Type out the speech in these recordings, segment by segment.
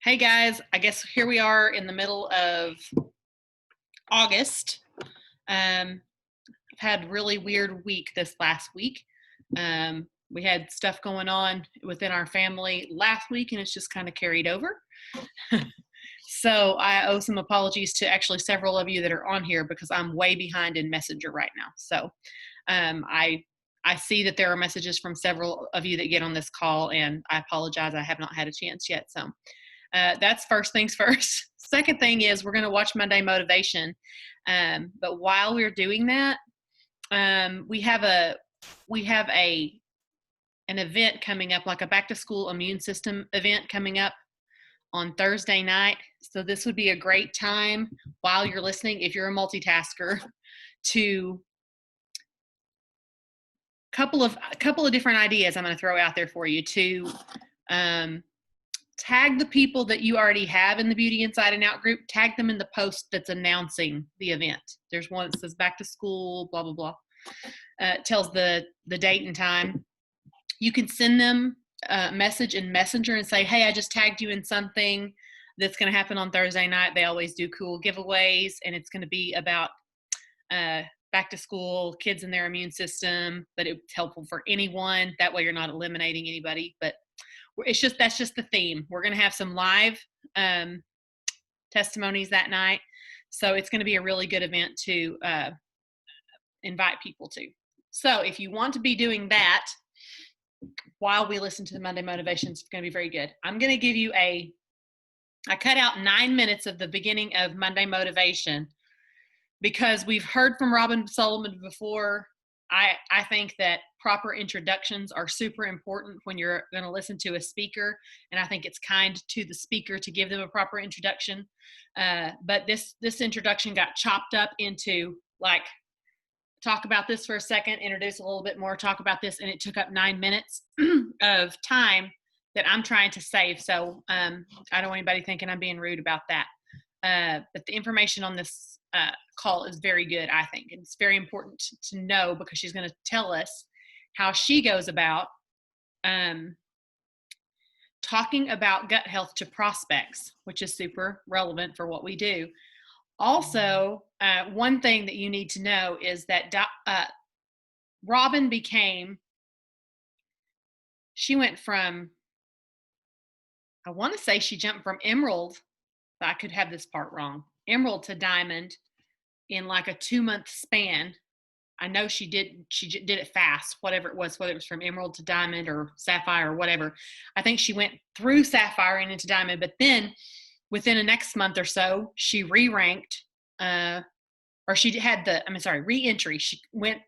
Hey guys, I guess here we are in the middle of August. I've had a really weird week this last week. We had stuff going on within our family last week and it's just kind of carried over. So I owe some apologies to actually several of you that are on here because I'm way behind in Messenger right now. So I see that there are messages from several of you that get on this call, and I apologize. I have not had a chance yet. So that's first things first. Second thing is we're going to watch Monday Motivation. But while we're doing that, we have an event coming up, like a back to school immune system event coming up on Thursday night. So this would be a great time while you're listening, if you're a multitasker, to couple of different ideas I'm going to throw out there for you to tag the people that you already have in the Beauty Inside and Out group. Tag them in the post that's announcing the event. There's one that says back to school, blah, blah, blah. It tells the date and time. You can send them a message in Messenger and say, hey, I just tagged you in something that's going to happen on Thursday night. They always do cool giveaways, and it's going to be about back to school, kids and their immune system, but it's helpful for anyone. That way you're not eliminating anybody, but that's just the theme. We're going to have some live testimonies that night. So it's going to be a really good event to invite people to. So if you want to be doing that while we listen to the Monday Motivation, it's going to be very good. I'm going to give you I cut out 9 minutes of the beginning of Monday Motivation because we've heard from Robin Sullivan before. I think that proper introductions are super important when you're going to listen to a speaker, and I think it's kind to the speaker to give them a proper introduction. But this introduction got chopped up into, like, talk about this for a second, introduce a little bit more, talk about this, and it took up 9 minutes of time that I'm trying to save. So I don't want anybody thinking I'm being rude about that. But the information on this call is very good, I think. And it's very important to know because she's going to tell us how she goes about talking about gut health to prospects, which is super relevant for what we do. Also, one thing that you need to know is that Robin she went from, I want to say she jumped from emerald, but I could have this part wrong, emerald to diamond in like a 2-month span. I know she did it fast, whatever it was, whether it was from emerald to diamond or sapphire or whatever. I think she went through sapphire and into diamond, but then within the next month or so, she re-ranked, or she had re-entry. She went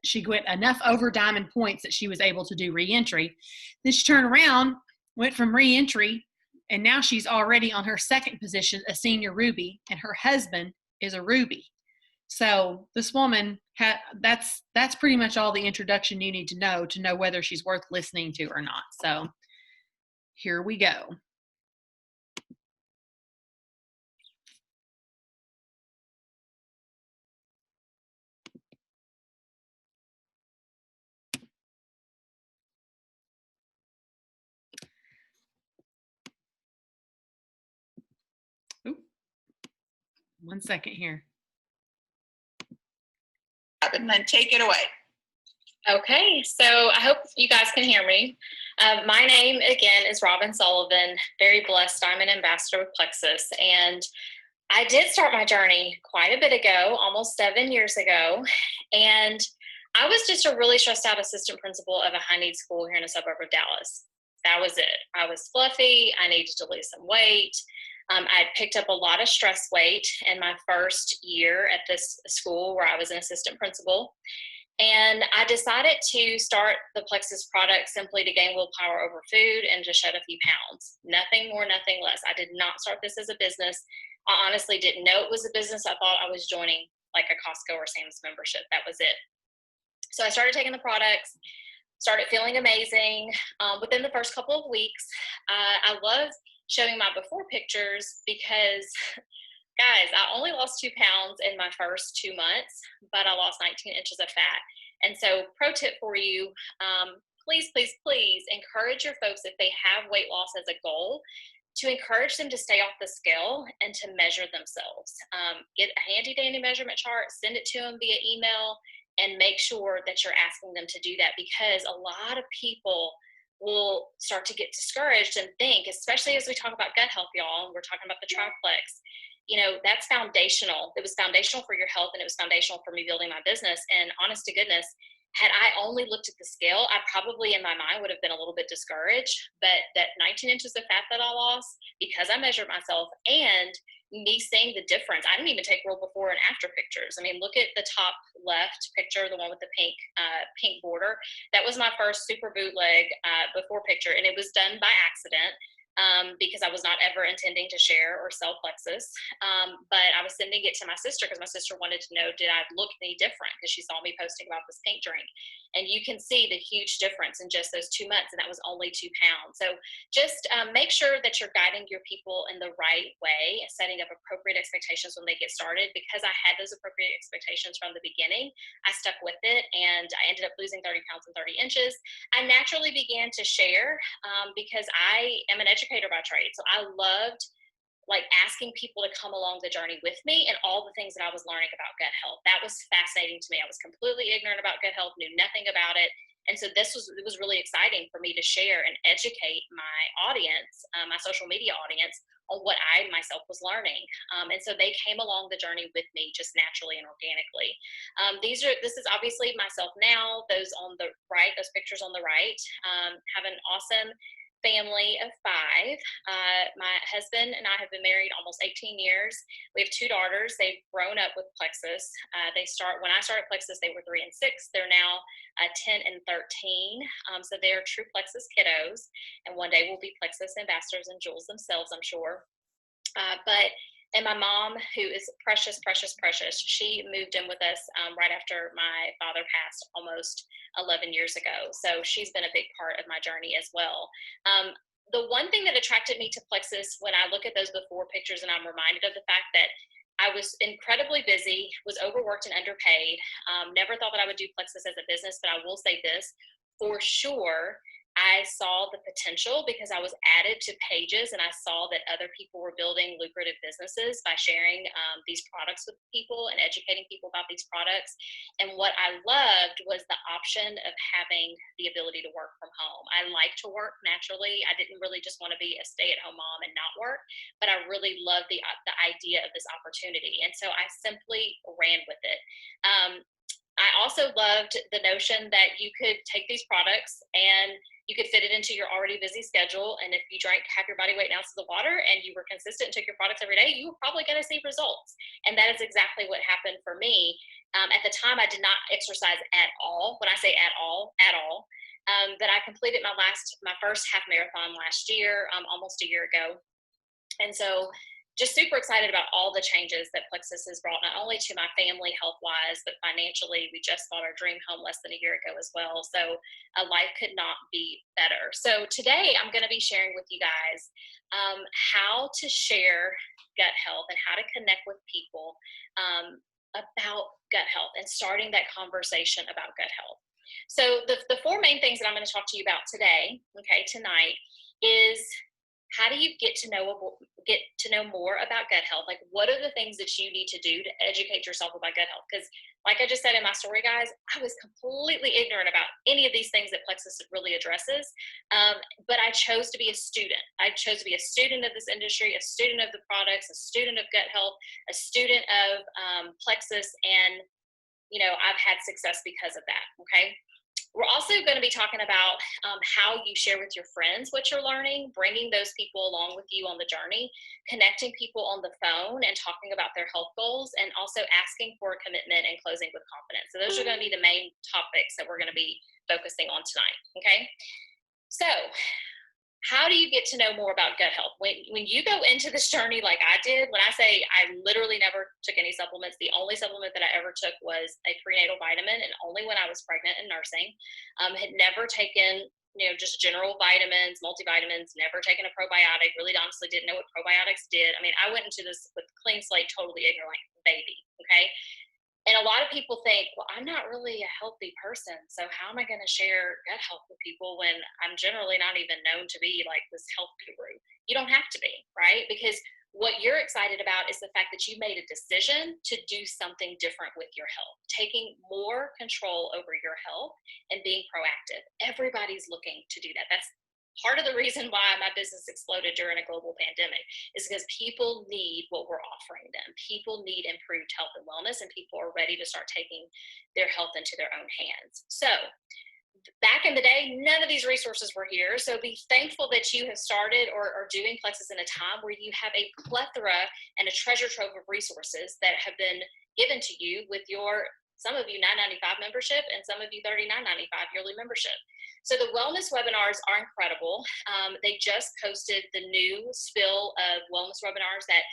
enough over diamond points that she was able to do re-entry. Then she turned around, went from re-entry, and now she's already on her second position, a senior ruby, and her husband is a ruby. So this woman, that's pretty much all the introduction you need to know whether she's worth listening to or not. So here we go. Ooh, 1 second here. And then take it away. Okay, so I hope you guys can hear me. My name, again, is Robin Sullivan, very blessed. I'm an ambassador with Plexus, and I did start my journey quite a bit ago, almost 7 years ago, and I was just a really stressed out assistant principal of a high-need school here in a suburb of Dallas. That was it. I was fluffy. I needed to lose some weight. I picked up a lot of stress weight in my first year at this school where I was an assistant principal. And I decided to start the Plexus product simply to gain willpower over food and to shed a few pounds. Nothing more, nothing less. I did not start this as a business. I honestly didn't know it was a business. I thought I was joining like a Costco or Sam's membership. That was it. So I started taking the products, started feeling amazing. Within the first couple of weeks, I love showing my before pictures because, guys, I only lost 2 pounds in my first 2 months, but I lost 19 inches of fat. And so pro tip for you, please, please, please encourage your folks if they have weight loss as a goal to encourage them to stay off the scale and to measure themselves. Get a handy dandy measurement chart, send it to them via email, and make sure that you're asking them to do that, because a lot of people will start to get discouraged and think, especially as we talk about gut health, y'all, and we're talking about the triplex, that's foundational. It was foundational for your health, and it was foundational for me building my business. And honest to goodness, had I only looked at the scale, I probably in my mind would have been a little bit discouraged. But that 19 inches of fat that I lost, because I measured myself, and me seeing the difference. I didn't even take real before and after pictures. I mean, look at the top left picture, the one with the pink border. That was my first super bootleg before picture, and it was done by accident. Because I was not ever intending to share or sell Plexus. But I was sending it to my sister because my sister wanted to know, did I look any different? Because she saw me posting about this pink drink. And you can see the huge difference in just those 2 months. And that was only 2 pounds. So just make sure that you're guiding your people in the right way, setting up appropriate expectations when they get started. Because I had those appropriate expectations from the beginning, I stuck with it, and I ended up losing 30 pounds in 30 inches. I naturally began to share because I am an educator by trade. So I loved asking people to come along the journey with me and all the things that I was learning about gut health. That was fascinating to me. I was completely ignorant about gut health, knew nothing about it. And so it was really exciting for me to share and educate my audience, my social media audience, on what I myself was learning. And so they came along the journey with me just naturally and organically. This is obviously myself now. Those on the right, those pictures on the right, have an awesome family of 5. My husband and I have been married almost 18 years. We have 2 daughters. They've grown up with Plexus. When I started Plexus, they were 3 and 6. They're now 10 and 13. So they're true Plexus kiddos. And one day will be Plexus ambassadors and jewels themselves, I'm sure. And my mom, who is precious, precious, precious, she moved in with us right after my father passed almost 11 years ago. So she's been a big part of my journey as well. The one thing that attracted me to Plexus, when I look at those before pictures, and I'm reminded of the fact that I was incredibly busy, was overworked and underpaid, never thought that I would do Plexus as a business, but I will say this, for sure, I saw the potential because I was added to pages, and I saw that other people were building lucrative businesses by sharing these products with people and educating people about these products. And what I loved was the option of having the ability to work from home. I like to work naturally. I didn't really just want to be a stay-at-home mom and not work, but I really loved the idea of this opportunity. And so I simply ran with it. I also loved the notion that you could take these products and you could fit it into your already busy schedule. And if you drank half your body weight in ounces of water and you were consistent and took your products every day, you were probably going to see results. And that is exactly what happened for me. At the time, I did not exercise at all. When I say at all. But I completed my first half marathon last year, almost a year ago. And so just super excited about all the changes that Plexus has brought, not only to my family health-wise, but financially. We just bought our dream home less than a year ago as well. So life could not be better. So today I'm going to be sharing with you guys how to share gut health and how to connect with people about gut health and starting that conversation about gut health. So the 4 main things that I'm going to talk to you about tonight, is how do you get to know more about gut health? Like, what are the things that you need to do to educate yourself about gut health? Because like I just said in my story, guys, I was completely ignorant about any of these things that Plexus really addresses. But I chose to be a student. I chose to be a student of this industry, a student of the products, a student of gut health, a student of Plexus. And, I've had success because of that. Okay. We're also going to be talking about how you share with your friends what you're learning, bringing those people along with you on the journey, connecting people on the phone and talking about their health goals, and also asking for a commitment and closing with confidence. So those are going to be the main topics that we're going to be focusing on tonight. Okay. So how do you get to know more about gut health? When you go into this journey like I did, when I say I literally never took any supplements, the only supplement that I ever took was a prenatal vitamin, and only when I was pregnant and nursing. Had never taken, just general vitamins, multivitamins, never taken a probiotic, really honestly didn't know what probiotics did. I mean, I went into this with clean slate, totally ignorant, like baby, okay? And a lot of people think, well, I'm not really a healthy person, so how am I going to share gut health with people when I'm generally not even known to be like this health guru? You don't have to be, right? Because what you're excited about is the fact that you made a decision to do something different with your health, taking more control over your health and being proactive. Everybody's looking to do that. That's part of the reason why my business exploded during a global pandemic, is because people need what we're offering them. People need improved health and wellness, and people are ready to start taking their health into their own hands. So back in the day, none of these resources were here. So be thankful that you have started or are doing Plexus in a time where you have a plethora and a treasure trove of resources that have been given to you with your, some of you $9.95 membership and some of you $39.95 yearly membership. So the wellness webinars are incredible. They just posted the new spill of wellness webinars that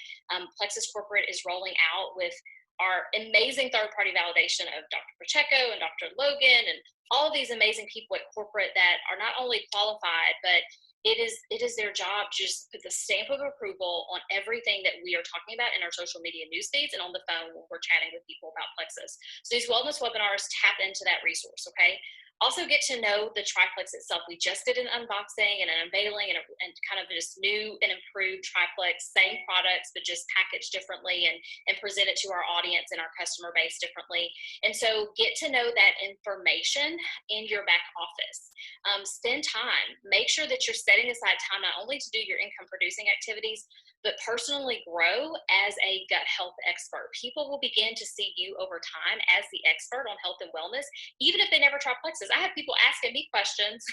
Plexus Corporate is rolling out with our amazing third-party validation of Dr. Pacheco and Dr. Logan and all of these amazing people at corporate that are not only qualified, but it is their job to just put the stamp of approval on everything that we are talking about in our social media news feeds and on the phone when we're chatting with people about Plexus. So these wellness webinars tap into that resource, okay? Also get to know the triplex itself. We just did an unboxing and an unveiling and kind of this new and improved triplex, same products, but just packaged differently and presented to our audience and our customer base differently. And so get to know that information in your back office. Spend time. Make sure that you're setting aside time not only to do your income producing activities, but personally grow as a gut health expert. People will begin to see you over time as the expert on health and wellness, even if they never try Plexus. I have people asking me questions.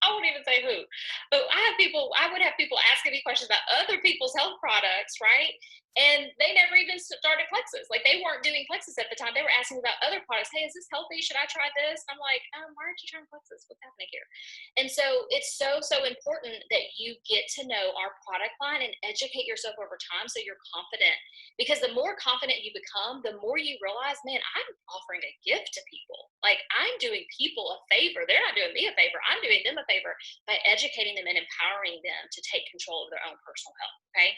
I won't even say who, but I would have people asking me questions about other people's health products, right? And they never even started Plexus. Like, they weren't doing Plexus at the time. They were asking about other products. Hey, is this healthy? Should I try this? I'm like, why aren't you trying Plexus? What's happening here? And so it's so important that you get to know our product line and educate yourself over time so you're confident. Because the more confident you become, the more you realize, man, I'm offering a gift to people. Like, I'm doing people a favor. They're not doing me a favor. I'm doing them a favor by educating them and empowering them to take control of their own personal health, okay?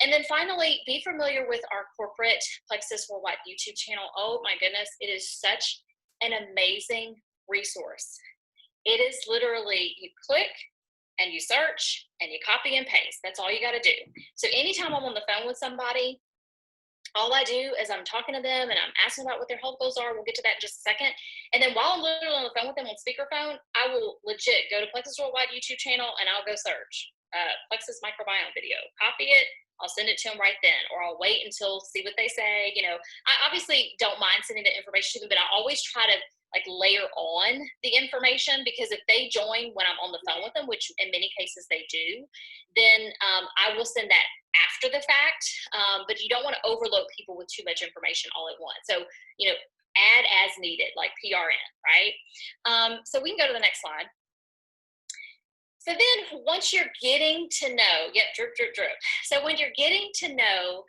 And then finally, be familiar with our corporate Plexus Worldwide YouTube channel. Oh my goodness, it is such an amazing resource. It is literally, you click and you search and you copy and paste. That's all you got to do. So anytime I'm on the phone with somebody, all I do is I'm talking to them and I'm asking about what their health goals are. We'll get to that in just a second. And then while I'm literally on the phone with them on speakerphone, I will legit go to Plexus Worldwide YouTube channel and I'll go search Plexus microbiome video, copy it. I'll send it to them right then, or I'll wait until see what they say. You know, I obviously don't mind sending the information to them, but I always try to like layer on the information, because if they join when I'm on the phone with them, which in many cases they do, then I will send that after the fact. But you don't want to overload people with too much information all at once. So, you know, add as needed, like PRN, right? So we can go to the next slide. So then once you're getting to know, drip, drip, drip. So when you're getting to know,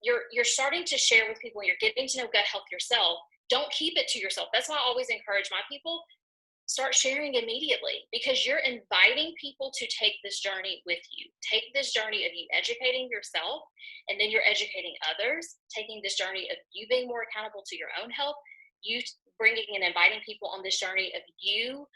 you're starting to share with people, you're getting to know gut health yourself, don't keep it to yourself. That's why I always encourage my people, start sharing immediately, because you're inviting people to take this journey with you. Take this journey of you educating yourself, and then you're educating others, taking this journey of you being more accountable to your own health, you bringing and inviting people on this journey of you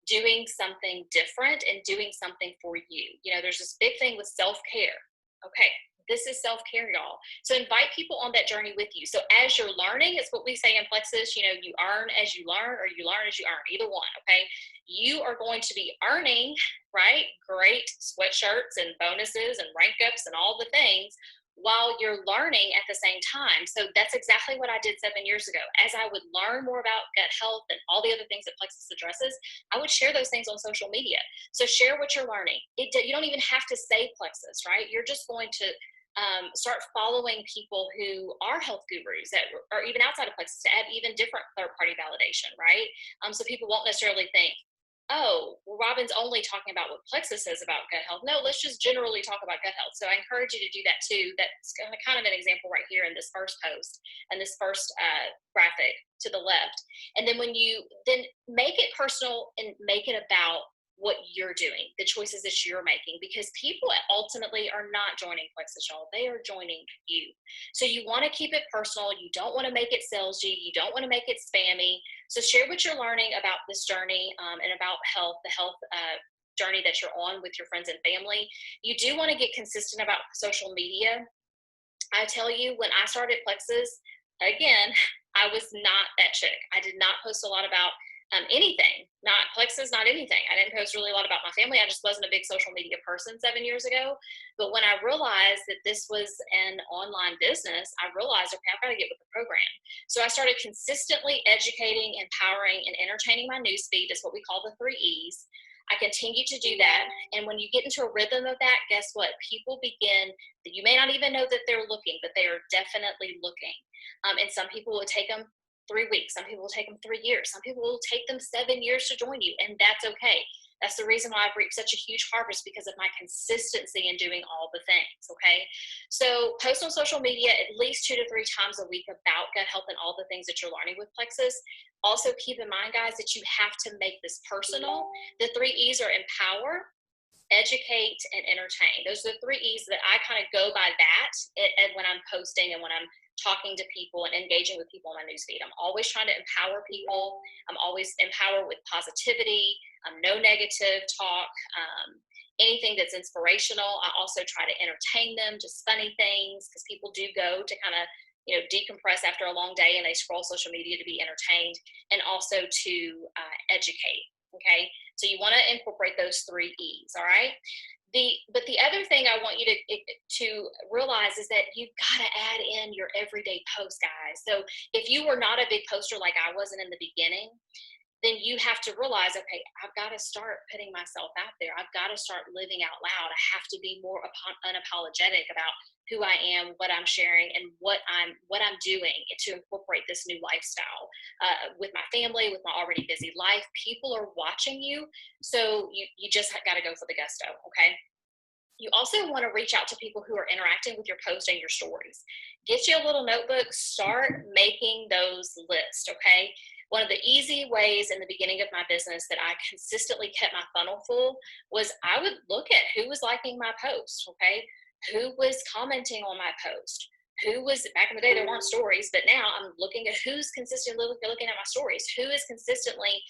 doing something different and doing something for you. You know, there's this big thing with self-care. Okay, this is self-care, y'all. So invite people on that journey with you. So as you're learning, it's what we say in Plexus, you know, you earn as you learn, or you learn as you earn, either one, okay? You are going to be earning, right, great sweatshirts and bonuses and rank ups and all the things, while you're learning at the same time. So that's exactly what I did 7 years ago. As I would learn more about gut health and all the other things that Plexus addresses, I would share those things on social media. So share what you're learning. You don't even have to say Plexus, right? You're just going to start following people who are health gurus that are even outside of Plexus, to add even different third-party validation, right? So people won't necessarily think, oh, well, Robin's only talking about what Plexus says about gut health. No, let's just generally talk about gut health. So I encourage you to do that too. That's kind of an example right here in this first post and this first graphic to the left. And then when you then make it personal and make it about what you're doing, the choices that you're making, because people ultimately are not joining Plexus, y'all. They are joining you. So you want to keep it personal. You don't want to make it salesy. You don't want to make it spammy. So share what you're learning about this journey and about health, the health journey that you're on with your friends and family. You do want to get consistent about social media. I tell you, when I started Plexus, again, I was not that chick. I did not post a lot about anything, not Plexus, not anything. I didn't post really a lot about my family. I just wasn't a big social media person 7 years ago. But when I realized that this was an online business, I realized, okay, I've got to get with the program. So I started consistently educating, empowering, and entertaining my newsfeed. Is what we call the 3 E's. I continue to do that. And when you get into a rhythm of that, guess what? People begin, you may not even know that they're looking, but they are definitely looking. And some people will take them 3 weeks. Some people will take them 3 years. Some people will take them 7 years to join you. And that's okay. That's the reason why I've reaped such a huge harvest, because of my consistency in doing all the things. Okay. So post on social media at least 2 to 3 times a week about gut health and all the things that you're learning with Plexus. Also keep in mind, guys, that you have to make this personal. The 3 E's are empower, educate, and entertain. Those are the 3 E's that I kind of go by that and when I'm posting and when I'm talking to people and engaging with people on my newsfeed. I'm always trying to empower people. I'm always empower with positivity, no negative talk, anything that's inspirational. I also try to entertain them, just funny things, because people do go to kind of decompress after a long day and they scroll social media to be entertained, and also to educate. Okay. So you want to incorporate those 3 E's. All right. But the other thing I want you to realize is that you've got to add in your everyday post, guys. So if you were not a big poster like I wasn't in the beginning, then you have to realize, okay, I've got to start putting myself out there. I've got to start living out loud. I have to be more unapologetic about who I am, what I'm sharing, and what I'm doing to incorporate this new lifestyle with my family, with my already busy life. People are watching you, so you just got to go for the gusto, okay? You also want to reach out to people who are interacting with your post and your stories. Get you a little notebook, start making those lists, okay? One of the easy ways in the beginning of my business that I consistently kept my funnel full was I would look at who was liking my post, okay? Who was commenting on my post? Who was, back in the day, there weren't stories, but now I'm looking at who's consistently looking at my stories, who is consistently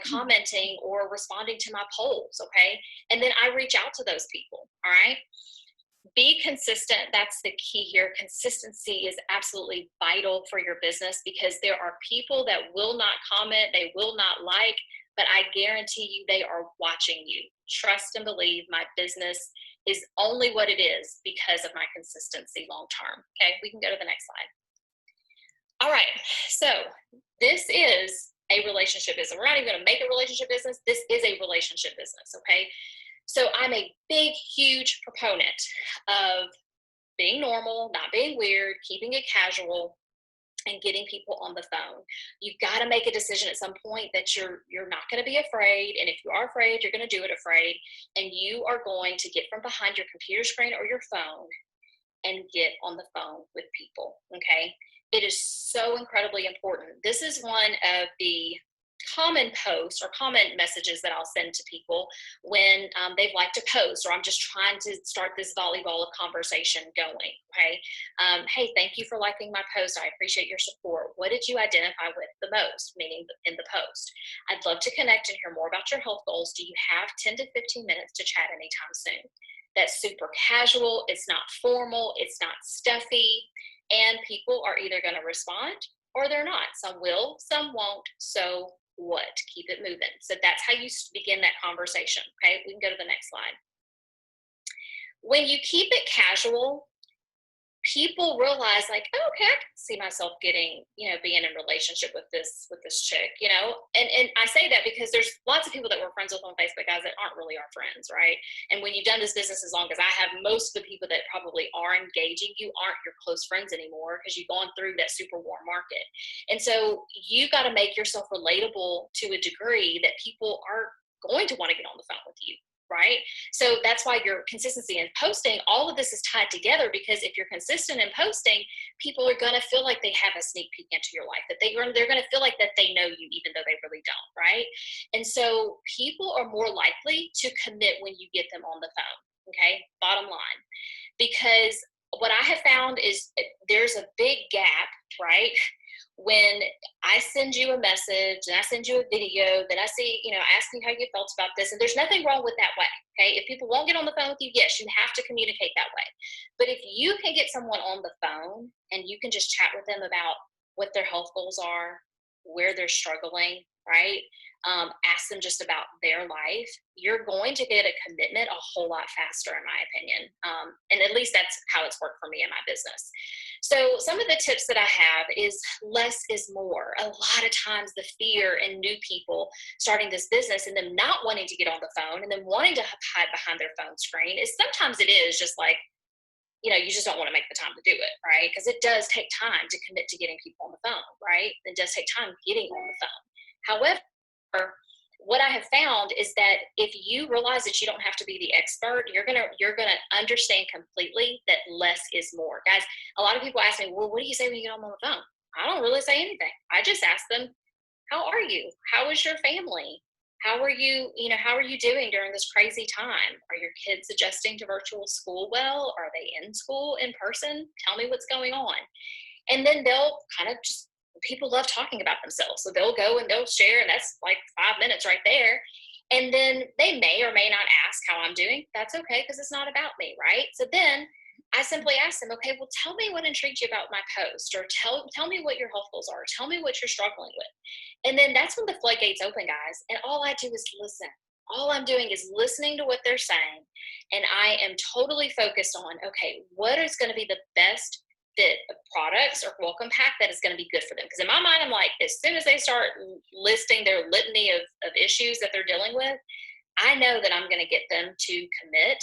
commenting or responding to my polls, okay? And then I reach out to those people, all right? Be consistent. That's the key here. Consistency is absolutely vital for your business, because there are people that will not comment, they will not like, but I guarantee you they are watching you. Trust and believe, my business is only what it is because of my consistency long term. Okay, we can go to the next slide. All right, so this is a relationship business. We're not even going to make a relationship business. This is a relationship business, okay? So I'm a big, huge proponent of being normal, not being weird, keeping it casual, and getting people on the phone. You've got to make a decision at some point that you're not going to be afraid. And if you are afraid, you're going to do it afraid. And you are going to get from behind your computer screen or your phone and get on the phone with people, okay? It is so incredibly important. This is one of the common posts or common messages that I'll send to people when they've liked a post, or I'm just trying to start this volleyball of conversation going, okay? Hey, thank you for liking my post. I appreciate your support. What did you identify with the most, meaning in the post? I'd love to connect and hear more about your health goals. Do you have 10 to 15 minutes to chat anytime soon? That's super casual. It's not formal. It's not stuffy. And people are either going to respond or they're not. Some will, some won't. So what? Keep it moving. So that's how you begin that conversation. Okay, we can go to the next slide. When you keep it casual, people realize, like, oh, okay, I can see myself getting, being in relationship with this chick, and I say that because there's lots of people that we're friends with on Facebook, guys, that aren't really our friends, right? And when you've done this business as long as I have, most of the people that probably are engaging you aren't your close friends anymore, because you've gone through that super warm market. And so you got to make yourself relatable to a degree that people are going to want to get on the phone with you. right? So that's why your consistency in posting, all of this is tied together, because if you're consistent in posting, people are going to feel like they have a sneak peek into your life, that they're going to feel like that they know you, even though they really don't, right? And so people are more likely to commit when you get them on the phone. Okay, bottom line, because what I have found is there's a big gap, right? When I send you a message and I send you a video that I see, asking how you felt about this, and there's nothing wrong with that way. Okay. If people won't get on the phone with you, yes, you have to communicate that way. But if you can get someone on the phone and you can just chat with them about what their health goals are, where they're struggling, right? Ask them just about their life, you're going to get a commitment a whole lot faster, in my opinion. And at least that's how it's worked for me in my business. So some of the tips that I have is less is more. A lot of times the fear in new people starting this business and them not wanting to get on the phone and then wanting to hide behind their phone screen is sometimes it is just like, you just don't want to make the time to do it, right? Because it does take time to commit to getting people on the phone, right? It does take time getting on the phone. However, what I have found is that if you realize that you don't have to be the expert, you're gonna understand completely that less is more. Guys, a lot of people ask me, well, what do you say when you get on the phone? I don't really say anything. I just ask them, how are you? How is your family? How are you, how are you doing during this crazy time? Are your kids adjusting to virtual school well? Are they in school in person? Tell me what's going on. And then they'll kind of just, people love talking about themselves. So they'll go and they'll share, and that's like 5 minutes right there. And then they may or may not ask how I'm doing. That's okay, because it's not about me, right? So then I simply ask them, okay, well, tell me what intrigued you about my post, or tell me what your health goals are. Tell me what you're struggling with. And then that's when the floodgates open, guys. And all I do is listen. All I'm doing is listening to what they're saying. And I am totally focused on, okay, what is going to be the best fit of products or welcome pack that is going to be good for them? Because in my mind, I'm like, as soon as they start listing their litany of issues that they're dealing with, I know that I'm going to get them to commit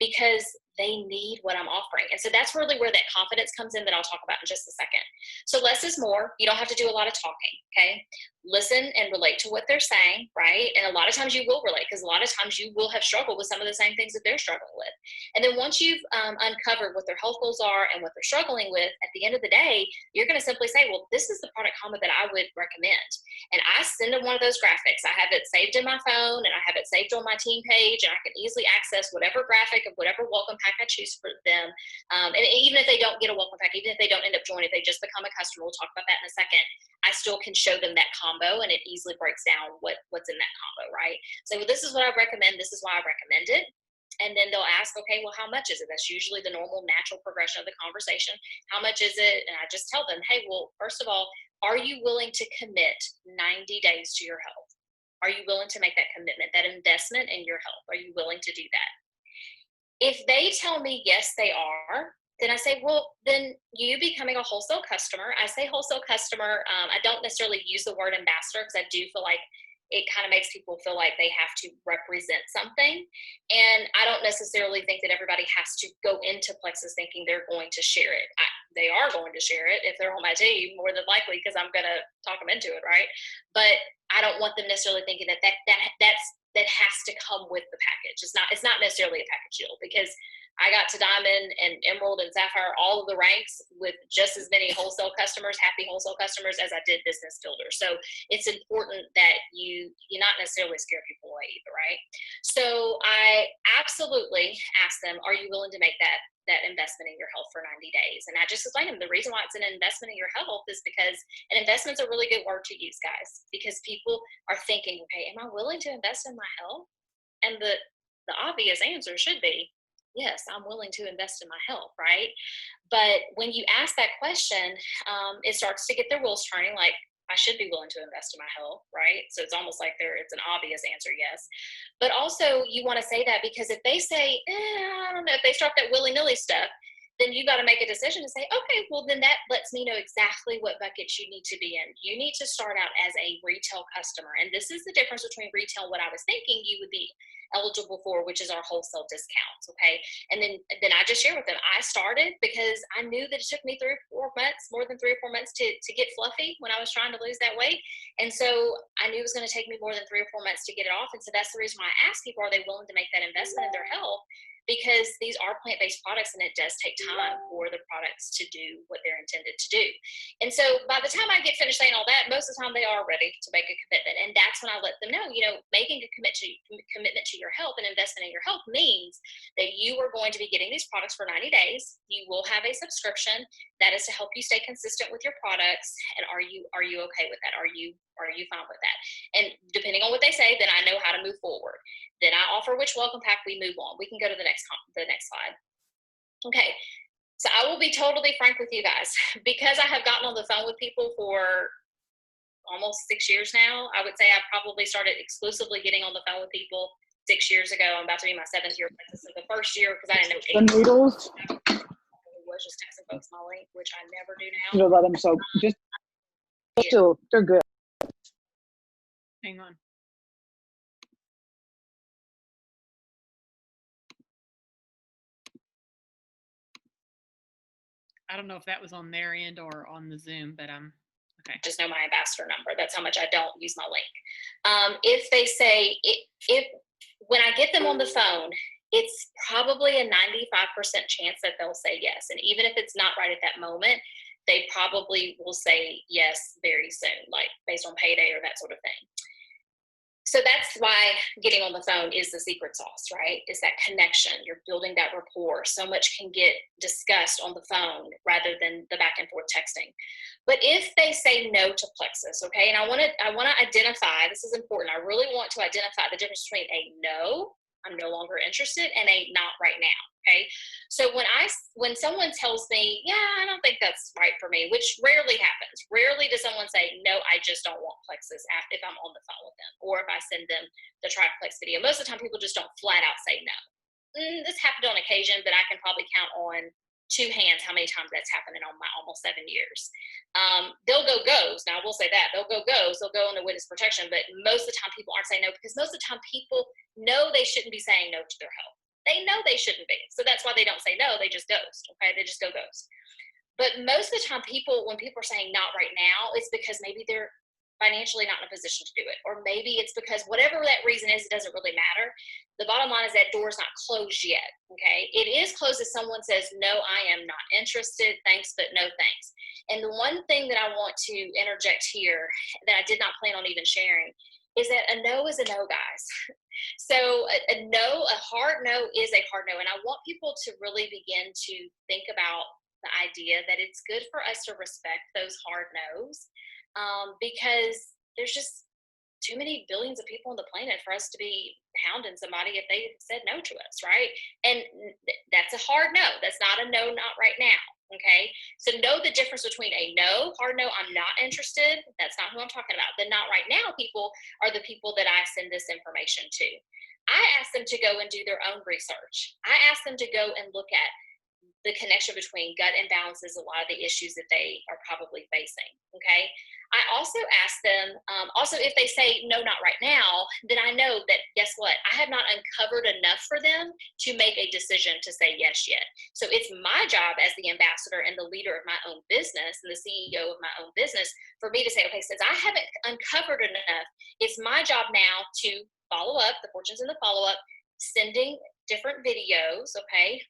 because they need what I'm offering. And so that's really where that confidence comes in that I'll talk about in just a second. So less is more. You don't have to do a lot of talking, okay? Listen and relate to what they're saying, right? And a lot of times you will relate, because a lot of times you will have struggled with some of the same things that they're struggling with. And then once you've uncovered what their health goals are and what they're struggling with, at the end of the day, you're going to simply say, well, this is the product combo that I would recommend. And I send them one of those graphics. I have it saved in my phone, and I have it saved on my team page, and I can easily access whatever graphic of whatever welcome pack I choose for them. And even if they don't get a welcome pack, even if they don't end up joining, if they just become a customer, we'll talk about that in a second, I still can show them that combo, and it easily breaks down what's in that combo, right? So this is what I recommend. This is why I recommend it. And then they'll ask, okay, well, how much is it? That's usually the normal natural progression of the conversation. How much is it? And I just tell them, hey, well, first of all, are you willing to commit 90 days to your health? Are you willing to make that commitment, that investment in your health? Are you willing to do that? If they tell me yes, they are, then I say, well, then you becoming a wholesale customer. I say wholesale customer. I don't necessarily use the word ambassador, because I do feel like it kind of makes people feel like they have to represent something. And I don't necessarily think that everybody has to go into Plexus thinking they're going to share it. They are going to share it if they're on my team, more than likely, because I'm going to talk them into it, right? But I don't want them necessarily thinking that has to come with the package. It's not necessarily a package deal, because I got to Diamond and Emerald and Sapphire, all of the ranks, with just as many wholesale customers, happy wholesale customers, as I did business builders. So it's important that you not necessarily scare people away either, right? So I absolutely ask them, are you willing to make that investment in your health for 90 days? And I just explain them the reason why it's an investment in your health is because an investment's a really good word to use, guys, because people are thinking, okay, am I willing to invest in my health? And the obvious answer should be, yes, I'm willing to invest in my health, right? But when you ask that question, it starts to get their wheels turning, like, I should be willing to invest in my health, right? So it's almost like it's an obvious answer, yes. But also you want to say that, because if they say, I don't know, if they start that willy-nilly stuff, then you got to make a decision to say, okay, well, then that lets me know exactly what buckets you need to be in. You need to start out as a retail customer. And this is the difference between retail and what I was thinking you would be eligible for, which is our wholesale discounts. Okay. And then I just share with them, I started because I knew that it took me 3 or 4 months, more than 3 or 4 months to get fluffy when I was trying to lose that weight. And so I knew it was going to take me more than 3 or 4 months to get it off. And so that's the reason why I ask people, are they willing to make that investment in their health? Because these are plant-based products and it does take time for the products to do what they're intended to do. And so by the time I get finished saying all that, most of the time they are ready to make a commitment. And that's when I let them know, making a commitment to your health and investment in your health means that you are going to be getting these products for 90 days. You will have a subscription that is to help you stay consistent with your products. And are you okay with that? Are you fine with that? And depending on what they say, then I know how to move forward. Then I offer which welcome pack, we move on. We can go to the next slide. Okay, so I will be totally frank with you guys. Because I have gotten on the phone with people for almost 6 years now, I would say I probably started exclusively getting on the phone with people 6 years ago. I'm about to be my 7th year. This is the first year because I didn't know the noodles. I was just texting folks my link, which I never do now. You know, let them soak. Just still, they're good. Hang on. I don't know if that was on their end or on the Zoom, but okay. Just know my ambassador number. That's how much I don't use my link. If they say, if when I get them on the phone, it's probably a 95% chance that they'll say yes. And even if it's not right at that moment, they probably will say yes very soon, like based on payday or that sort of thing. So that's why getting on the phone is the secret sauce, right? Is that connection. You're building that rapport. So much can get discussed on the phone rather than the back and forth texting. But if they say no to Plexus, okay, and I want to identify, this is important. I really want to identify the difference between a no, I'm no longer interested, and a not right now. Okay. So when someone tells me, yeah, I don't think that's right for me, which rarely happens. Rarely does someone say, no, I just don't want Plexus if I'm on the phone with them, or if I send them the TriPlex video. Most of the time people just don't flat out say no. This happened on occasion, but I can probably count on 2 hands how many times that's happened in my almost 7 years. They'll go goes. Now I will say that they'll go goes, they'll go into witness protection, but most of the time people aren't saying no because most of the time people know they shouldn't be saying no to their health. They know they shouldn't be. So that's why they don't say no. They just ghost. Okay. They just go ghost. But most of the time when people are saying not right now, it's because maybe they're financially not in a position to do it. Or maybe it's because whatever that reason is, it doesn't really matter. The bottom line is that door is not closed yet. Okay. It is closed if someone says, no, I am not interested. Thanks, but no thanks. And the one thing that I want to interject here that I did not plan on even sharing is that a no is a no, guys. So a hard no is a hard no. And I want people to really begin to think about the idea that it's good for us to respect those hard no's, because there's just too many billions of people on the planet for us to be hounding somebody if they said no to us, right? And that's a hard no. That's not a no, not right now. Okay. So know the difference between a no, hard no, I'm not interested. That's not who I'm talking about. The not right now people are the people that I send this information to. I ask them to go and do their own research. I ask them to go and look at the connection between gut imbalances, a lot of the issues that they are probably facing. Okay. I also ask them, also if they say no, not right now, then I know that, guess what? I have not uncovered enough for them to make a decision to say yes yet. So it's my job as the ambassador and the leader of my own business and the CEO of my own business for me to say, okay, since I haven't uncovered enough, it's my job now to follow up, the fortunes in the follow-up, sending different videos, okay?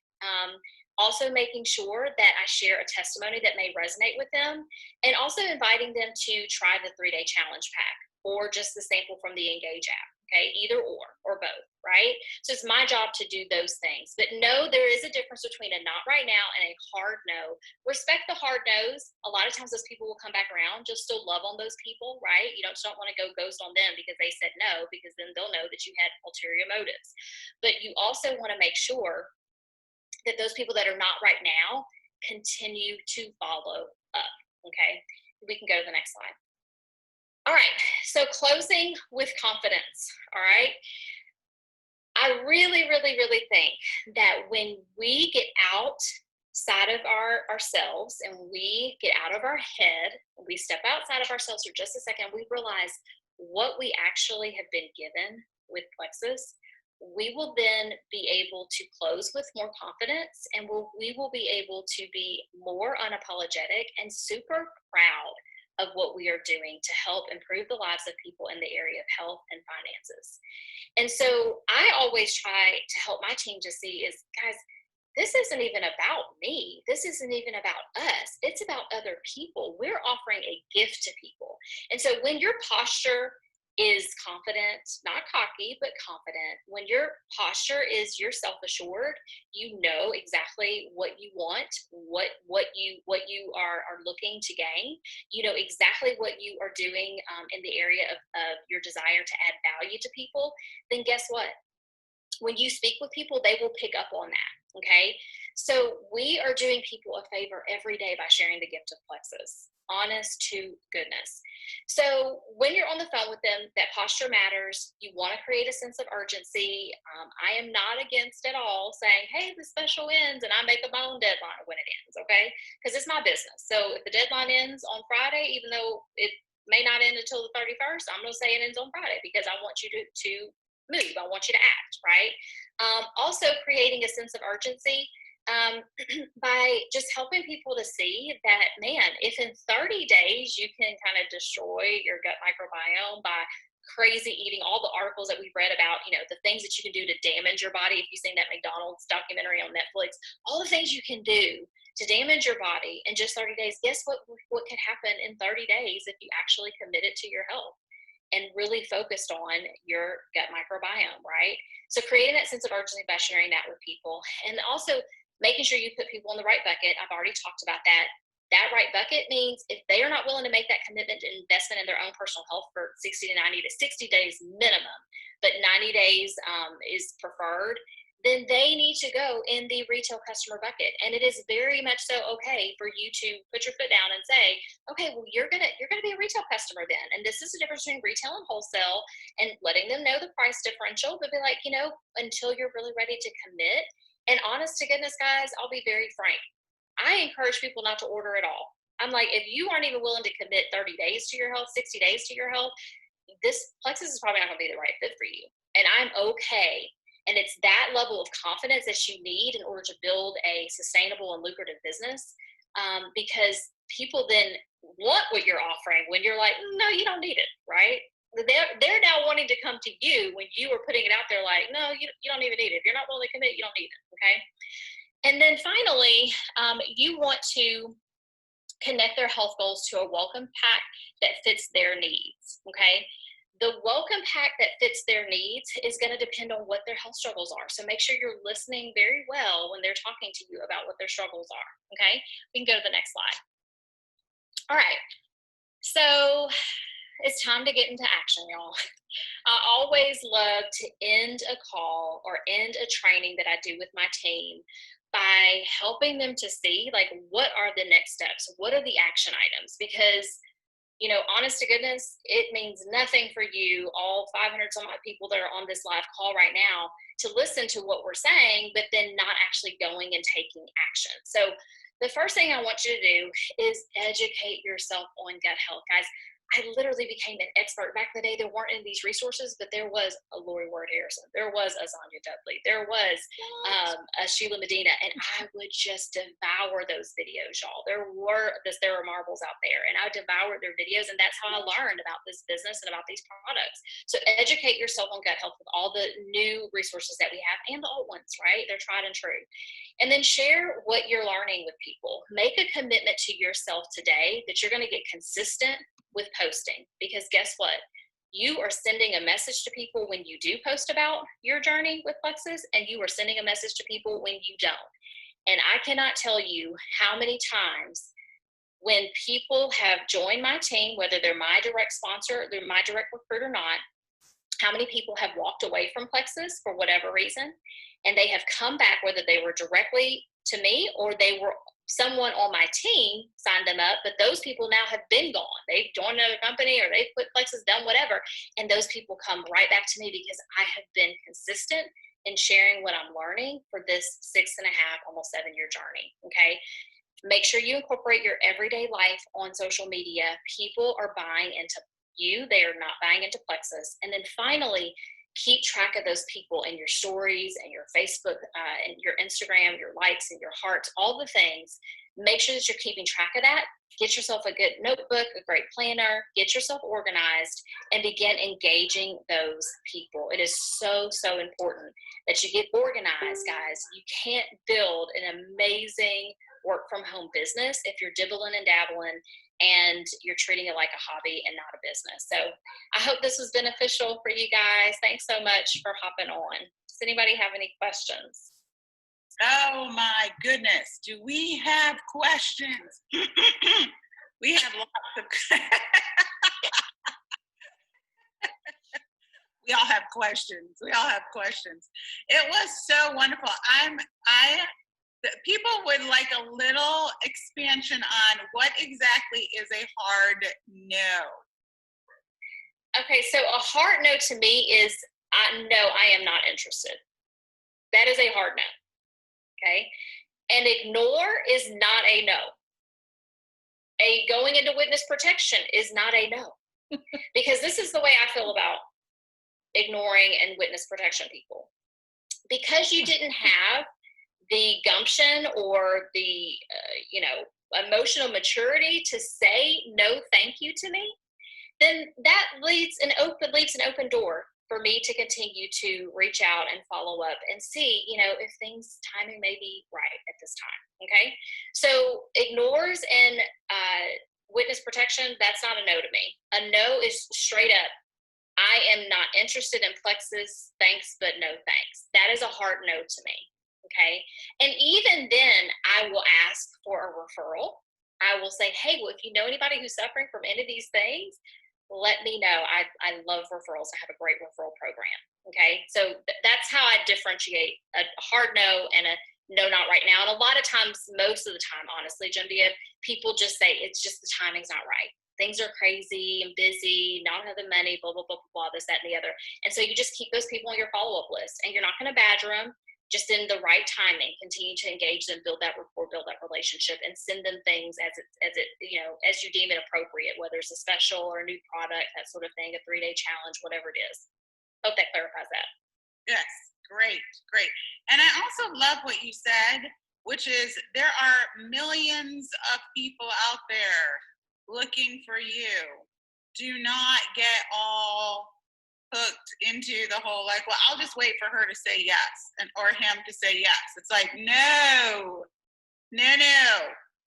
Also making sure that I share a testimony that may resonate with them, and also inviting them to try the 3-day challenge pack or just the sample from the Engage app, okay? Either or both, right? So it's my job to do those things. But no, there is a difference between a not right now and a hard no. Respect the hard no's. A lot of times those people will come back around. Just still love on those people, right? You just don't want to go ghost on them because they said no, because then they'll know that you had ulterior motives. But you also want to make sure that those people that are not right now continue to follow up. Okay, we can go to the next slide. All right, so closing with confidence. All right, I really, really, really think that when we get out side of ourselves, and we get out of our head, we step outside of ourselves for just a second, we realize what we actually have been given with Plexus, we will then be able to close with more confidence, and we will be able to be more unapologetic and super proud of what we are doing to help improve the lives of people in the area of health and finances. And so I always try to help my team to see is, guys, this isn't even about me. This isn't even about us. It's about other people. We're offering a gift to people. And so when your posture is confident, not cocky, but confident, when your posture is you're self-assured, you know exactly what you want, what you are looking to gain, you know exactly what you are doing in the area of your desire to add value to people, then guess what? When you speak with people, they will pick up on that. Okay. So we are doing people a favor every day by sharing the gift of Plexus, honest to goodness. So when you're on the phone with them, that posture matters. You want to create a sense of urgency. I am not against at all saying, hey, the special ends and I make up my own deadline when it ends. Okay. Because it's my business. So if the deadline ends on Friday, even though it may not end until the 31st, I'm going to say it ends on Friday because I want you to move. I want you to act, right? Also creating a sense of urgency by just helping people to see that, man, if in 30 days you can kind of destroy your gut microbiome by crazy eating, all the articles that we've read about, you know, the things that you can do to damage your body. If you've seen that McDonald's documentary on Netflix, all the things you can do to damage your body in just 30 days, guess what could happen in 30 days if you actually committed to your health and really focused on your gut microbiome, right? So creating that sense of urgency by sharing that with people, and also making sure you put people in the right bucket. I've already talked about that. That right bucket means if they are not willing to make that commitment to investment in their own personal health for 60 to 90 to 60 days minimum, but 90 days is preferred, then they need to go in the retail customer bucket. And it is very much so okay for you to put your foot down and say, okay, well, you're gonna be a retail customer then. And this is the difference between retail and wholesale, and letting them know the price differential, but be like, you know, until you're really ready to commit. And honest to goodness, guys, I'll be very frank. I encourage people not to order at all. I'm like, if you aren't even willing to commit 30 days to your health, 60 days to your health, this Plexus is probably not gonna be the right fit for you. And I'm okay. And it's that level of confidence that you need in order to build a sustainable and lucrative business, because people then want what you're offering when you're like, no, you don't need it, right? They're now wanting to come to you when you are putting it out there like, no, you don't even need it. If you're not willing to commit, you don't need it, okay? And then finally, you want to connect their health goals to a welcome pack that fits their needs, okay? The welcome pack that fits their needs is going to depend on what their health struggles are. So make sure you're listening very well when they're talking to you about what their struggles are, okay? We can go to the next slide. All right, so it's time to get into action, y'all. I always love to end a call or end a training that I do with my team by helping them to see, like, what are the next steps? What are the action items? Because, you know, honest to goodness, it means nothing for you, all 500 some odd people that are on this live call right now, to listen to what we're saying, but then not actually going and taking action. So the first thing I want you to do is educate yourself on gut health, guys. I literally became an expert. Back in the day, there weren't any of these resources, but there was a Lori Ward Harrison. There was a Sonia Dudley. There was a Sheila Medina. And I would just devour those videos, y'all. There were marbles out there, and I devoured their videos. And that's how I learned about this business and about these products. So educate yourself on gut health with all the new resources that we have and the old ones, right? They're tried and true. And then share what you're learning with people. Make a commitment to yourself today that you're going to get consistent with posting, because guess what? You are sending a message to people when you do post about your journey with Plexus, and you are sending a message to people when you don't. And I cannot tell you how many times when people have joined my team, whether they're my direct sponsor, they're my direct recruit or not, how many people have walked away from Plexus for whatever reason, and they have come back, whether they were directly to me or they were someone on my team signed them up, but those people now have been gone. They've joined another company or they've quit Plexus, done whatever, and those people come right back to me because I have been consistent in sharing what I'm learning for this 6.5, almost 7-year journey. Okay. Make sure you incorporate your everyday life on social media. People are buying into you. They are not buying into Plexus. And then finally, keep track of those people in your stories and your Facebook and your Instagram, your likes and your hearts, all the things. Make sure that you're keeping track of that. Get yourself a good notebook, a great planner, get yourself organized, and begin engaging those people. It is so, so important that you get organized, guys. You can't build an amazing work from home business if you're dibbling and dabbling and you're treating it like a hobby and not a business. So I hope this was beneficial for you guys. Thanks so much for hopping on. Does anybody have any questions? Oh my goodness. Do we have questions? We have lots of we all have questions. We all have questions. It was so wonderful. People would like a little expansion on what exactly is a hard no. Okay, so a hard no to me is no, I am not interested. That is a hard no. Okay, and ignore is not a no. A going into witness protection is not a no, because this is the way I feel about ignoring and witness protection people. Because you didn't have the gumption or the emotional maturity to say no thank you to me, then that leaves an open door for me to continue to reach out and follow up and see, if things timing may be right at this time. Okay. So ignores and witness protection, that's not a no to me. A no is straight up, I am not interested in Plexus. Thanks, but no thanks. That is a hard no to me. Okay. And even then I will ask for a referral. I will say, hey, well, if you know anybody who's suffering from any of these things, let me know. I love referrals. I have a great referral program. Okay. So that's how I differentiate a hard no and a no, not right now. And a lot of times, most of the time, honestly, Genevieve, people just say it's just the timing's not right. Things are crazy and busy, not have the money, blah, blah, blah, blah, blah, this, that, and the other. And so you just keep those people on your follow-up list, and you're not going to badger them. Just in the right timing, continue to engage them, build that rapport, build that relationship, and send them things as you deem it appropriate, whether it's a special or a new product, that sort of thing, a 3-day challenge, whatever it is. Hope that clarifies that. Yes, great. And I also love what you said, which is there are millions of people out there looking for you. Do not get all hooked into the whole well, I'll just wait for her to say yes or him to say yes. It's like no.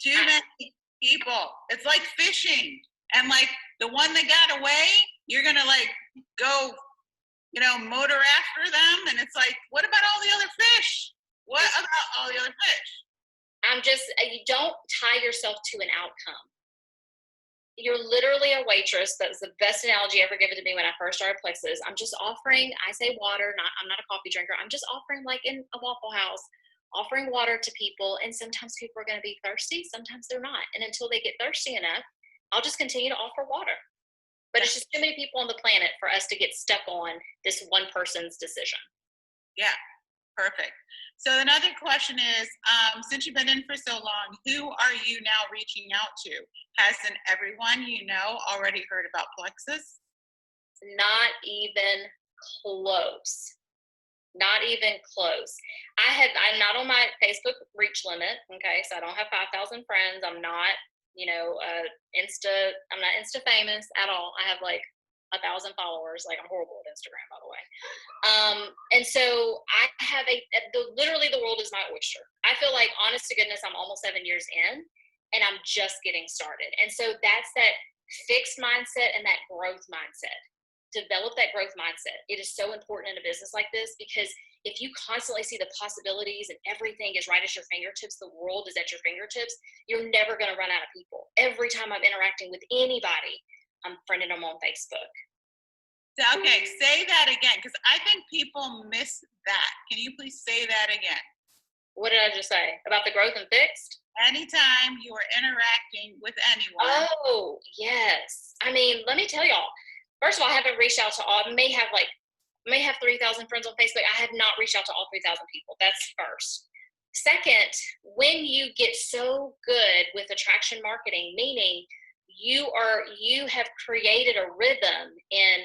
Too many people. It's like fishing, and the one that got away, you're gonna go, motor after them, and it's like, what about all the other fish? What about all the other fish? You don't tie yourself to an outcome. You're literally a waitress. That was the best analogy ever given to me when I first started Plexus. I'm just offering, I say water, I'm not a coffee drinker. I'm just offering, like in a Waffle House, offering water to people. And sometimes people are going to be thirsty. Sometimes they're not. And until they get thirsty enough, I'll just continue to offer water. But it's just too many people on the planet for us to get stuck on this one person's decision. Yeah, perfect. So another question is, since you've been in for so long, who are you now reaching out to? Hasn't everyone you know already heard about Plexus? Not even close. Not even close. I'm not on my Facebook reach limit. Okay, so I don't have 5,000 friends. I'm not, I'm not Insta famous at all. I have 1,000 followers. I'm horrible at Instagram, by the way. And so I have literally the world is my oyster. I feel like, honest to goodness, I'm almost 7 years in and I'm just getting started. And so that's that fixed mindset and that growth mindset. Develop that growth mindset. It is so important in a business like this, because if you constantly see the possibilities and everything is right at your fingertips, the world is at your fingertips, you're never going to run out of people. Every time I'm interacting with anybody, I'm friending them on Facebook. Okay, say that again, because I think people miss that. Can you please say that again? What did I just say? About the growth and fixed? Anytime you are interacting with anyone. Oh, yes. I mean, let me tell y'all. First of all, I haven't reached out to all. I may have may have 3,000 friends on Facebook. I have not reached out to all 3,000 people. That's first. Second, when you get so good with attraction marketing, meaning you have created a rhythm in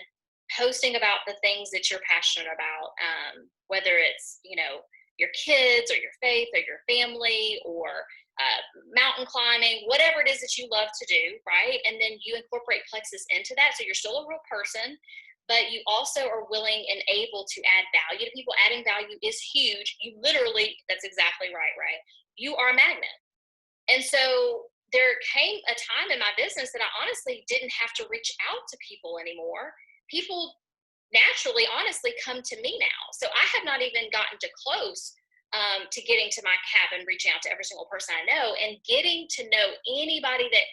posting about the things that you're passionate about, whether it's, your kids or your faith or your family or mountain climbing, whatever it is that you love to do, right? And then you incorporate Plexus into that. So you're still a real person, but you also are willing and able to add value to people. Adding value is huge. You literally, that's exactly right, right? You are a magnet. And so there came a time in my business that I honestly didn't have to reach out to people anymore. People naturally, honestly, come to me now. So I have not even gotten to close to getting to my cabin, reaching out to every single person I know, and getting to know anybody that,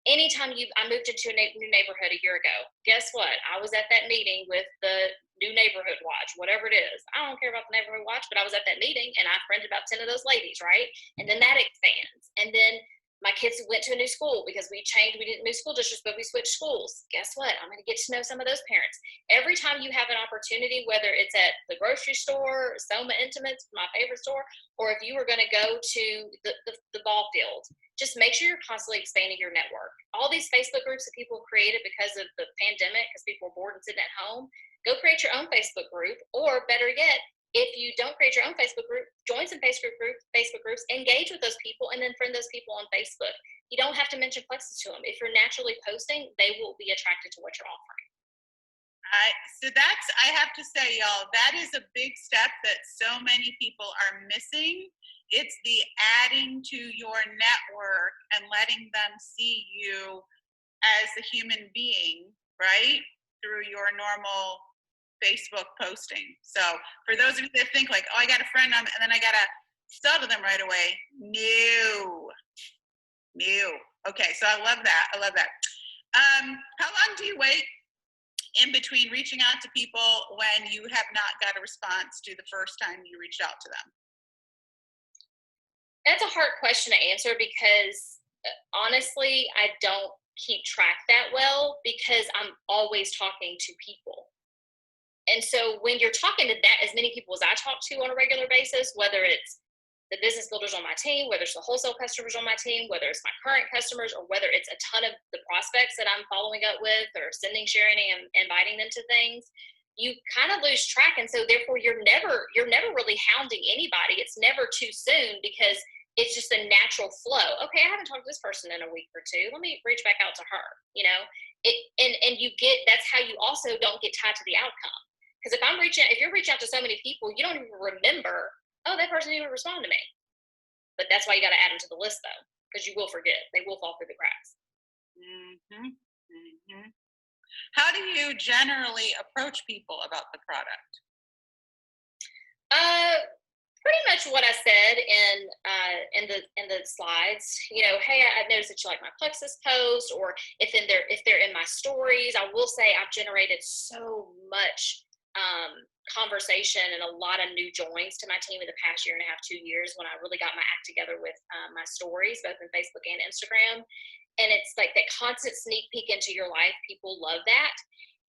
anytime I moved into a new neighborhood a year ago, guess what? I was at that meeting with the new neighborhood watch, whatever it is. I don't care about the neighborhood watch, but I was at that meeting and I friended about 10 of those ladies, right? And then that expands. And then my kids went to a new school because we didn't move school districts, but we switched schools. Guess what? I'm going to get to know some of those parents. Every time you have an opportunity, whether it's at the grocery store, Soma Intimates, my favorite store, or if you were going to go to the ball field, just make sure you're constantly expanding your network. All these Facebook groups that people created because of the pandemic, because people were bored and sitting at home, go create your own Facebook group, or better yet, if you don't create your own Facebook group, join some Facebook groups, engage with those people, and then friend those people on Facebook. You don't have to mention Plexus to them. If you're naturally posting, they will be attracted to what you're offering. I have to say, y'all, that is a big step that so many people are missing. It's the adding to your network and letting them see you as a human being, right? Through your normal Facebook posting. So for those of you that think like, oh, I got to friend them and then I got to sell to them right away. No. Okay, so I love that. How long do you wait in between reaching out to people when you have not got a response to the first time you reached out to them? That's a hard question to answer because honestly, I don't keep track that well because I'm always talking to people. And so when you're talking to as many people as I talk to on a regular basis, whether it's the business builders on my team, whether it's the wholesale customers on my team, whether it's my current customers, or whether it's a ton of the prospects that I'm following up with or sharing and inviting them to things, you kind of lose track. And so therefore you're never really hounding anybody. It's never too soon because it's just a natural flow. Okay, I haven't talked to this person in a week or two. Let me reach back out to her, and you get, that's how you also don't get tied to the outcome. Because if you're reaching out to so many people, you don't even remember, oh, that person didn't even respond to me. But that's why you got to add them to the list, though, because you will forget. They will fall through the cracks. Mm-hmm. Mm-hmm. How do you generally approach people about the product? Pretty much what I said in the slides. Hey, I noticed that you like my Plexus post, or if they're in my stories, I will say I've generated so much conversation and a lot of new joins to my team in the past year and a half, 2 years, when I really got my act together with my stories, both in Facebook and Instagram. And it's like that constant sneak peek into your life. People love that.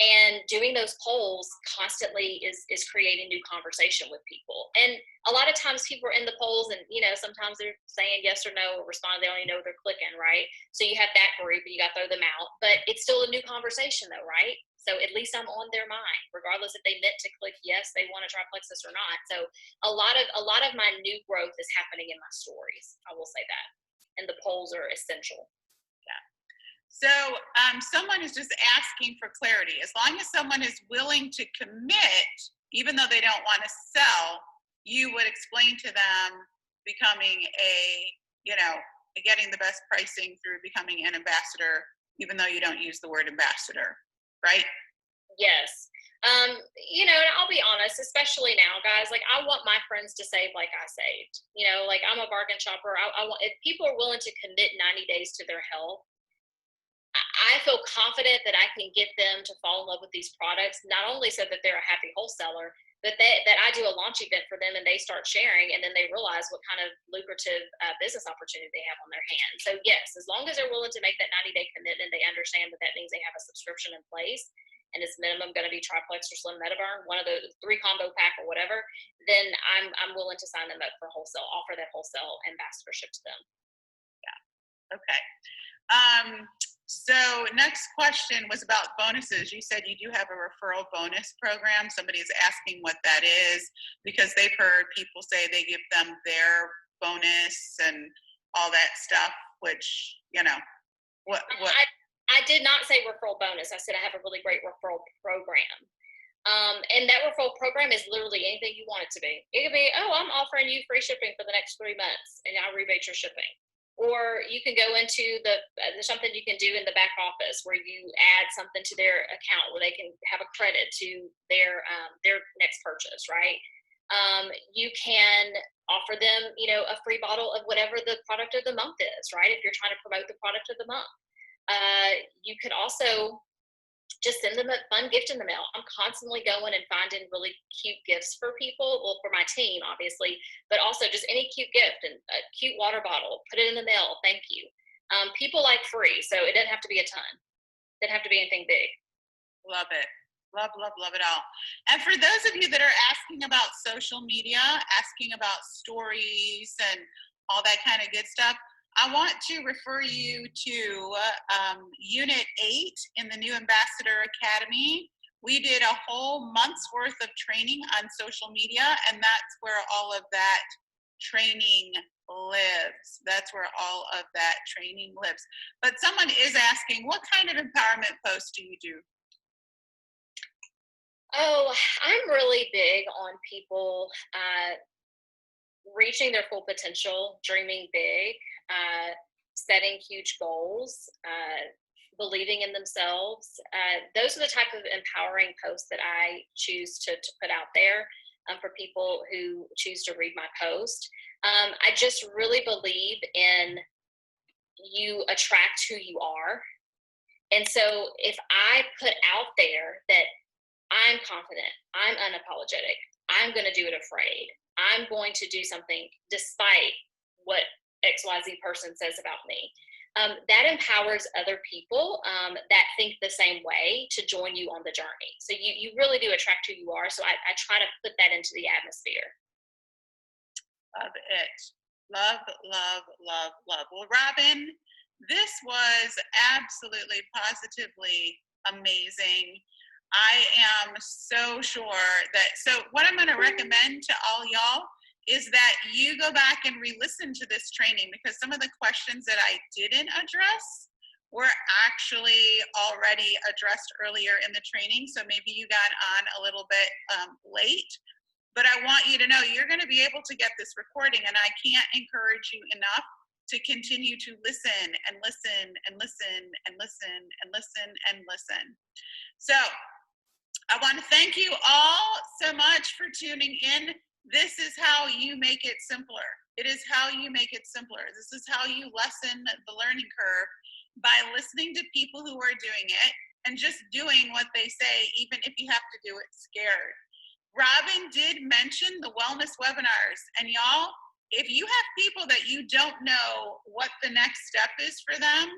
And doing those polls constantly is creating new conversation with people. And a lot of times people are in the polls and, sometimes they're saying yes or no or responding. They don't even know they're clicking, right? So you have that group and you got to throw them out. But it's still a new conversation though, right? So at least I'm on their mind, regardless if they meant to click yes, they want to try Plexus or not. So a lot of my new growth is happening in my stories. I will say that. And the polls are essential. So someone is just asking for clarity. As long as someone is willing to commit, even though they don't want to sell, you would explain to them becoming getting the best pricing through becoming an ambassador, even though you don't use the word ambassador, right? Yes. And I'll be honest, especially now, guys, like I want my friends to save like I saved. Like I'm a bargain shopper. I want, if people are willing to commit 90 days to their health, I feel confident that I can get them to fall in love with these products, not only so that they're a happy wholesaler, but that I do a launch event for them and they start sharing, and then they realize what kind of lucrative business opportunity they have on their hands. So yes, as long as they're willing to make that 90-day commitment, they understand that means they have a subscription in place. and it's minimum going to be triplex or slim metaburn, one of the 3 combo pack or whatever, then I'm willing to sign them up for wholesale, offer that wholesale ambassadorship to them. Okay. So next question was about bonuses. You said you do have a referral bonus program. Somebody is asking what that is because they've heard people say they give them their bonus and all that stuff, which, what? I did not say referral bonus. I said I have a really great referral program. And that referral program is literally anything you want it to be. It could be, oh, I'm offering you free shipping for the next 3 months and I'll rebate your shipping. Or you can go into there's something you can do in the back office where you add something to their account where they can have a credit to their next purchase, right? You can offer them, a free bottle of whatever the product of the month is, right? If you're trying to promote the product of the month. You could also just send them a fun gift in the mail. I'm constantly going and finding really cute gifts for people, well, for my team, obviously, but also just any cute gift and a cute water bottle, put it in the mail. Thank you. People like free, so it doesn't have to be a ton. It doesn't have to be anything big. Love it. Love, love, love it all. And for those of you that are asking about social media, asking about stories and all that kind of good stuff, I want to refer you to Unit 8 in the new Ambassador Academy. We did a whole month's worth of training on social media, and that's where all of that training lives. That's where all of that training lives. But someone is asking, what kind of empowerment posts do you do? Oh, I'm really big on people reaching their full potential, dreaming big, setting huge goals, believing in themselves. Those are the type of empowering posts that I choose to put out there for people who choose to read my post. I just really believe in you attract who you are. And so if I put out there that I'm confident, I'm unapologetic, I'm going to do it afraid, I'm going to do something despite what XYZ person says about me. That empowers other people that think the same way to join you on the journey. So you really do attract who you are. So I try to put that into the atmosphere. Love it. Love, love, love, love. Well, Robin, this was absolutely, positively amazing. I am so sure that, so what I'm going to recommend to all y'all is that you go back and re-listen to this training, because some of the questions that I didn't address were actually already addressed earlier in the training. So maybe you got on a little bit late, but I want you to know you're going to be able to get this recording, and I can't encourage you enough to continue to listen and listen and listen and listen and listen and listen. So I want to thank you all so much for tuning in. This is how you make it simpler. It is how you make it simpler. This is how you lessen the learning curve, by listening to people who are doing it and just doing what they say, even if you have to do it scared. Robin did mention the wellness webinars, and y'all, if you have people that you don't know what the next step is for them,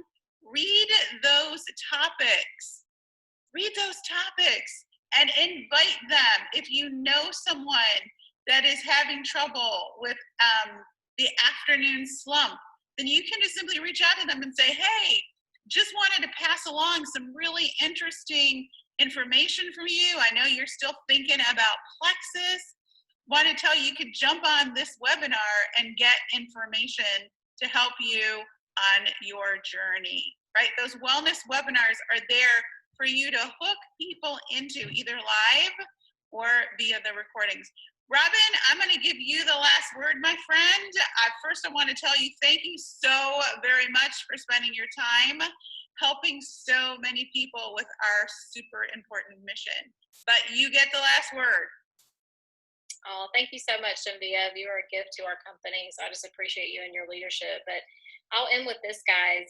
read those topics. Read those topics and invite them. If you know someone that is having trouble with the afternoon slump, then you can just simply reach out to them and say, hey, just wanted to pass along some really interesting information from you. I know you're still thinking about plexus. Want to tell you could jump on this webinar and get information to help you on your journey, right? Those wellness webinars are there for you to hook people into, either live or via the recordings. Robin, I'm going to give you the last word, my friend. First, I want to tell you thank you so very much for spending your time helping so many people with our super important mission. But you get the last word. Oh, thank you so much, Genevieve. You are a gift to our company, so I just appreciate you and your leadership. But I'll end with this, guys.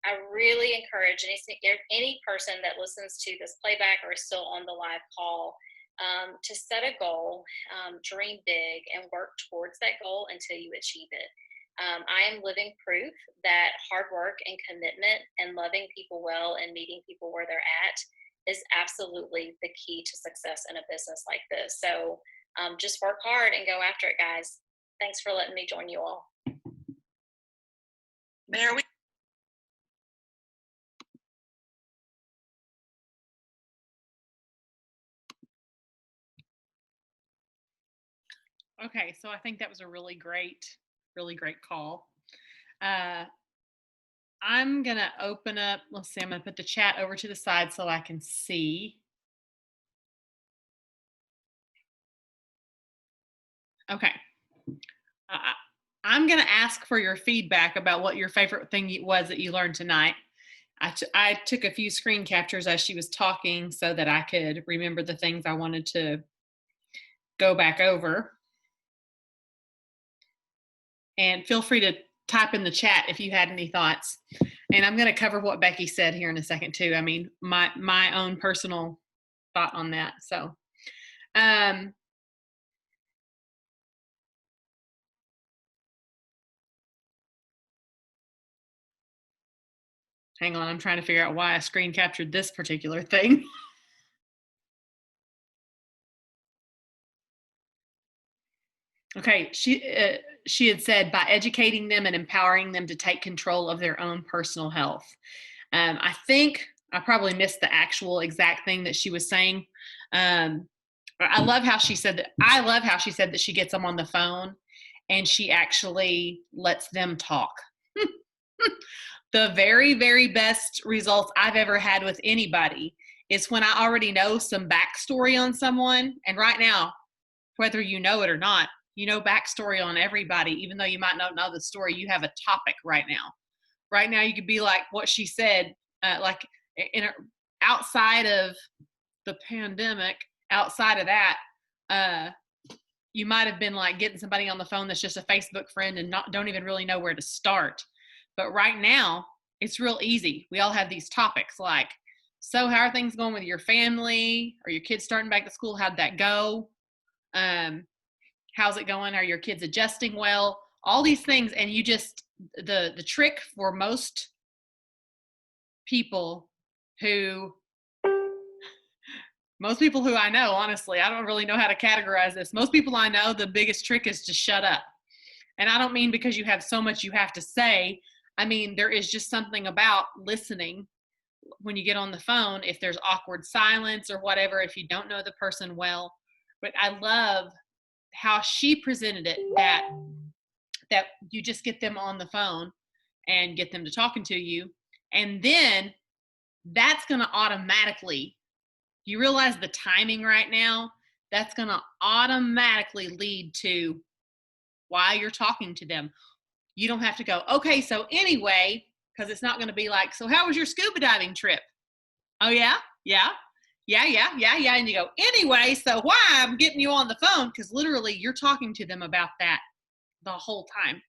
I really encourage any person that listens to this playback or is still on the live call to set a goal, dream big, and work towards that goal until you achieve it. I am living proof that hard work and commitment and loving people well and meeting people where they're at is absolutely the key to success in a business like this. So just work hard and go after it, guys. Thanks for letting me join you all. There we Okay, so I think that was a really great call. I'm going to open up, let's see, I'm going to put the chat over to the side so I can see. Okay. I'm going to ask for your feedback about what your favorite thing was that you learned tonight. I took a few screen captures as she was talking so that I could remember the things I wanted to go back over. And feel free to type in the chat if you had any thoughts. And I'm going to cover what Becky said here in a second too. I mean, my own personal thought on that. So, hang on, I'm trying to figure out why I screen captured this particular thing. Okay, she had said by educating them and empowering them to take control of their own personal health. I think I probably missed the actual exact thing that she was saying. I love how she said that. I love how she said that she gets them on the phone and she actually lets them talk. The very, very best results I've ever had with anybody is when I already know some backstory on someone. And right now, whether you know it or not, you know backstory on everybody, even though you might not know the story, you have a topic right now. Right now, you could be like what she said, like outside of the pandemic, outside of that, you might have been like getting somebody on the phone that's just a Facebook friend and don't even really know where to start. But right now, it's real easy. We all have these topics like, so how are things going with your family? Are your kids starting back to school? How'd that go? How's it going? Are your kids adjusting well? All these things. And you just, the trick for most people who I know, honestly, I don't really know how to categorize this. Most people I know, the biggest trick is to shut up. And I don't mean because you have so much you have to say. I mean, there is just something about listening when you get on the phone, if there's awkward silence or whatever, if you don't know the person well. But I love how she presented it, that you just get them on the phone and get them to talking to you. And then that's going to automatically, you realize the timing right now, that's going to automatically lead to why you're talking to them. You don't have to go, okay, so anyway, because it's not going to be like, so how was your scuba diving trip? Oh, yeah. And you go, anyway, so why I'm getting you on the phone? Because literally you're talking to them about that the whole time.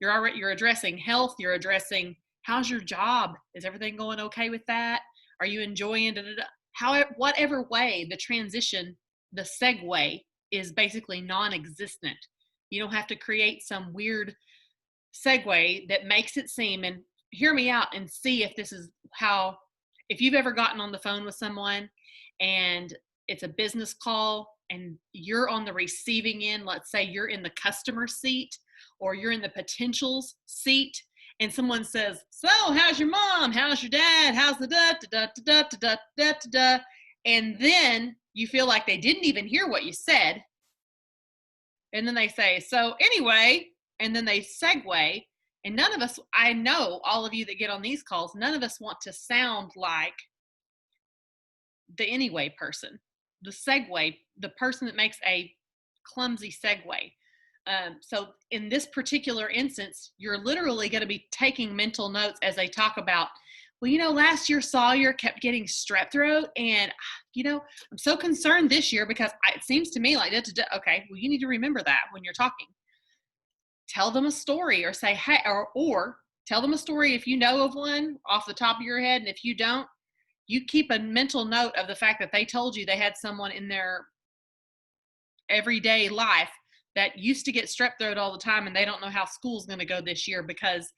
You're addressing health. You're addressing, how's your job? Is everything going okay with that? Are you enjoying it? However, whatever way, the transition, the segue is basically non-existent. You don't have to create some weird segue that makes it seem, and hear me out and see if this is how, if you've ever gotten on the phone with someone and it's a business call and you're on the receiving end, let's say you're in the customer seat or you're in the potentials seat, and someone says, so how's your mom? How's your dad? How's the da? And then you feel like they didn't even hear what you said. And then they say, so anyway, and then they segue. And none of us, I know all of you that get on these calls, none of us want to sound like the anyway person, the segue, the person that makes a clumsy segue. So in this particular instance, you're literally going to be taking mental notes as they talk about, well, you know, last year Sawyer kept getting strep throat, and, you know, I'm so concerned this year because it seems to me like, okay, well, you need to remember that when you're talking. Tell them a story or say, hey, or tell them a story if you know of one off the top of your head. And if you don't, you keep a mental note of the fact that they told you they had someone in their everyday life that used to get strep throat all the time and they don't know how school's going to go this year because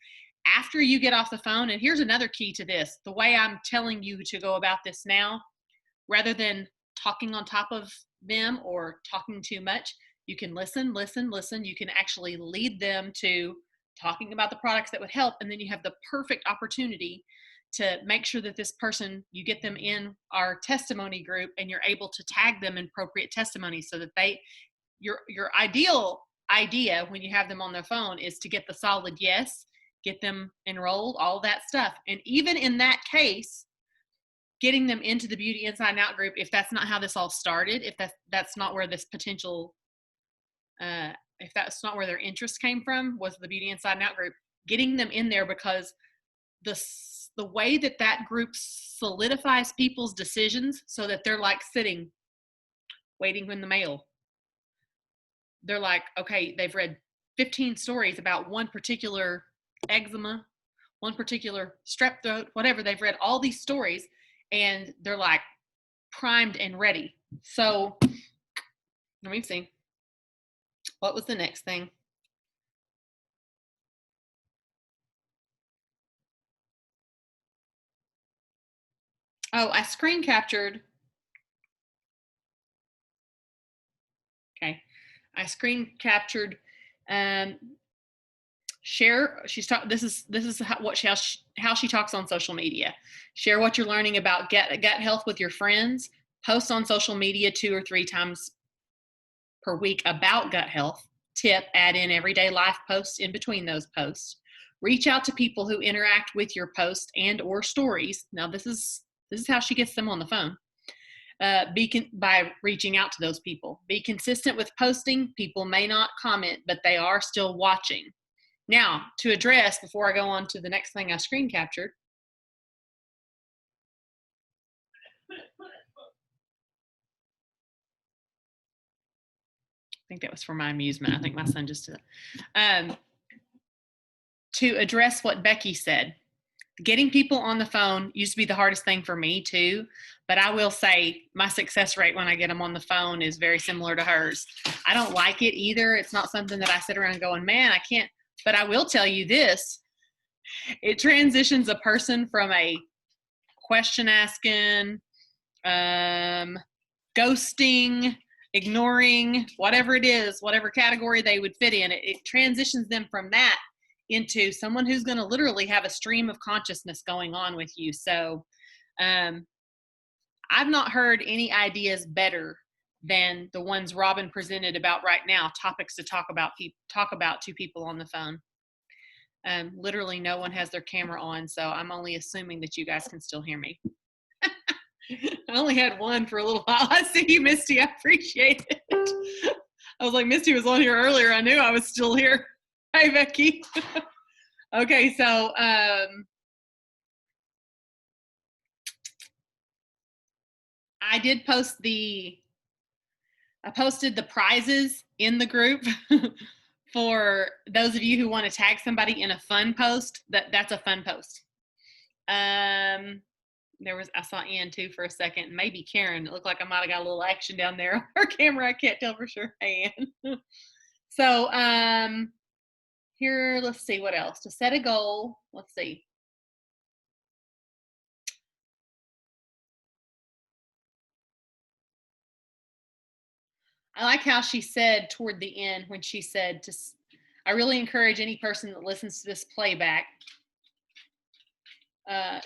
after you get off the phone, and here's another key to this, the way I'm telling you to go about this now, rather than talking on top of them or talking too much, you can listen. You can actually lead them to talking about the products that would help. And then you have the perfect opportunity to make sure that this person, you get them in our testimony group and you're able to tag them in appropriate testimonies so that your ideal idea when you have them on their phone is to get the solid yes, get them enrolled, all that stuff. And even in that case, getting them into the Beauty Inside Out group, if that's not how this all started, if that's not where this potential, if that's not where their interest came from, was the Beauty Inside Out group, getting them in there, because the way that group solidifies people's decisions so that they're like sitting, waiting in the mail. They're like, okay, they've read 15 stories about one particular eczema, one particular strep throat, whatever. They've read all these stories and they're like primed and ready. So let me see. What was the next thing? Oh, I screen captured. Okay. I screen captured share. This is how she talks on social media. Share what you're learning about gut health with your friends. Post on social media 2 or 3 times per week about gut health. Tip, add in everyday life posts in between those posts. Reach out to people who interact with your post and or stories. Now this is how she gets them on the phone. By reaching out to those people. Be consistent with posting. People may not comment, but they are still watching. Now, to address, before I go on to the next thing I screen captured, I think that was for my amusement. I think my son just did it. To address what Becky said, getting people on the phone used to be the hardest thing for me too, but I will say my success rate when I get them on the phone is very similar to hers. I don't like it either. It's not something that I sit around going, man, I can't, but I will tell you this, it transitions a person from a question asking, ghosting, ignoring, whatever it is, whatever category they would fit in, it transitions them from that into someone who's going to literally have a stream of consciousness going on with you. So I've not heard any ideas better than the ones Robin presented about right now, topics to talk about to people on the phone. Literally no one has their camera on, so I'm only assuming that you guys can still hear me. I only had one for a little while. I see you, Misty. I appreciate it. I was like, Misty was on here earlier. I knew I was still here. Hi, Becky. Okay, so I posted the prizes in the group for those of you who want to tag somebody in a fun post. That's a fun post. I saw Ann too for a second, maybe Karen. It looked like I might have got a little action down there on her camera. I can't tell for sure. Hey, Ann. So here, let's see what else. To set a goal, let's see. I like how she said toward the end when she said, I really encourage any person that listens to this playback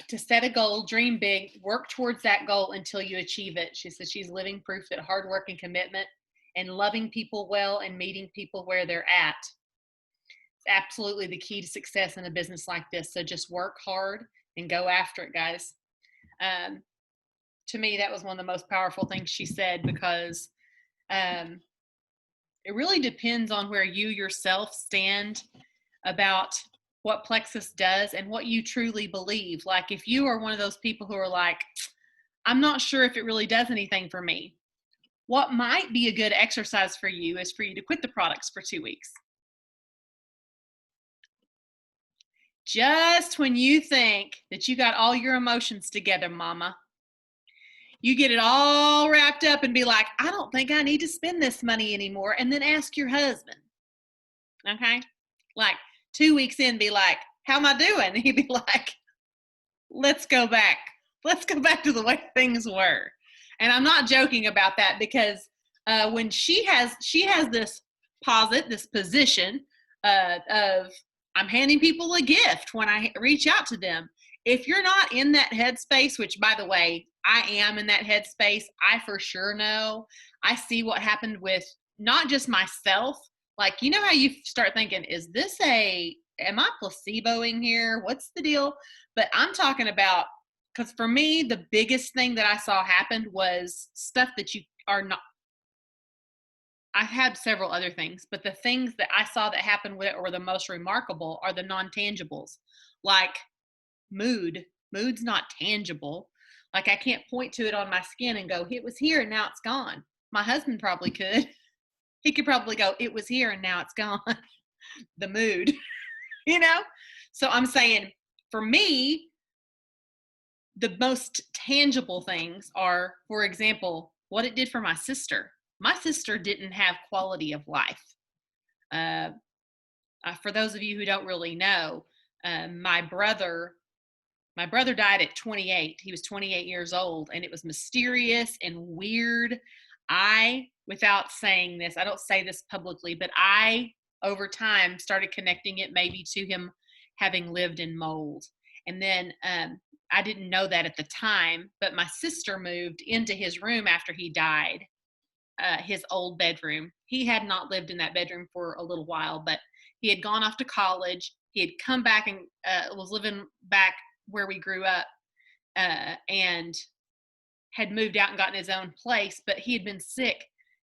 to set a goal, dream big, work towards that goal until you achieve it. She says she's living proof that hard work and commitment and loving people well and meeting people where they're at is absolutely the key to success in a business like this. So just work hard and go after it, guys. To me, that was one of the most powerful things she said, because it really depends on where you yourself stand about what Plexus does and what you truly believe. Like if you are one of those people who are like, I'm not sure if it really does anything for me, what might be a good exercise for you is for you to quit the products for 2 weeks. Just when you think that you got all your emotions together, mama, you get it all wrapped up and be like, I don't think I need to spend this money anymore. And then ask your husband. Okay? Like 2 weeks in, be like, how am I doing? And he'd be like, let's go back. Let's go back to the way things were. And I'm not joking about that, because when she has this this position of I'm handing people a gift when I reach out to them. If you're not in that headspace, which by the way, I am in that headspace, I for sure know. I see what happened with not just myself. Like, you know how you start thinking, am I placeboing here? What's the deal? But I'm talking about, because for me, the biggest thing that I saw happen was stuff that you are not. I had several other things, but the things that I saw that happened with it or the most remarkable are the non-tangibles, like mood. Mood's not tangible. Like, I can't point to it on my skin and go, it was here and now it's gone. My husband probably could. He could probably go, it was here and now it's gone. The mood, you know? So I'm saying, for me, the most tangible things are, for example, what it did for my sister. My sister didn't have quality of life. For those of you who don't really know, my brother died at 28. He was 28 years old, and it was mysterious and weird. Without saying this, I don't say this publicly, but I, over time, started connecting it maybe to him having lived in mold. And then I didn't know that at the time, but my sister moved into his room after he died, his old bedroom. He had not lived in that bedroom for a little while, but he had gone off to college. He had come back and was living back where we grew up, and had moved out and gotten his own place, but he had been sick.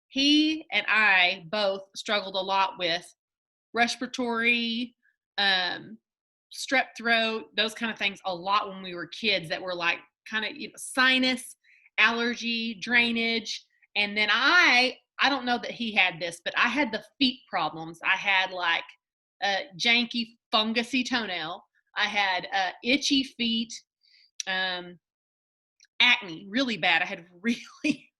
He and I both struggled a lot with respiratory, strep throat, those kind of things a lot when we were kids, that were like kind of, sinus, allergy, drainage. And then I don't know that he had this, but I had the feet problems. I had like janky fungusy toenail. I had itchy feet, acne, really bad. I had really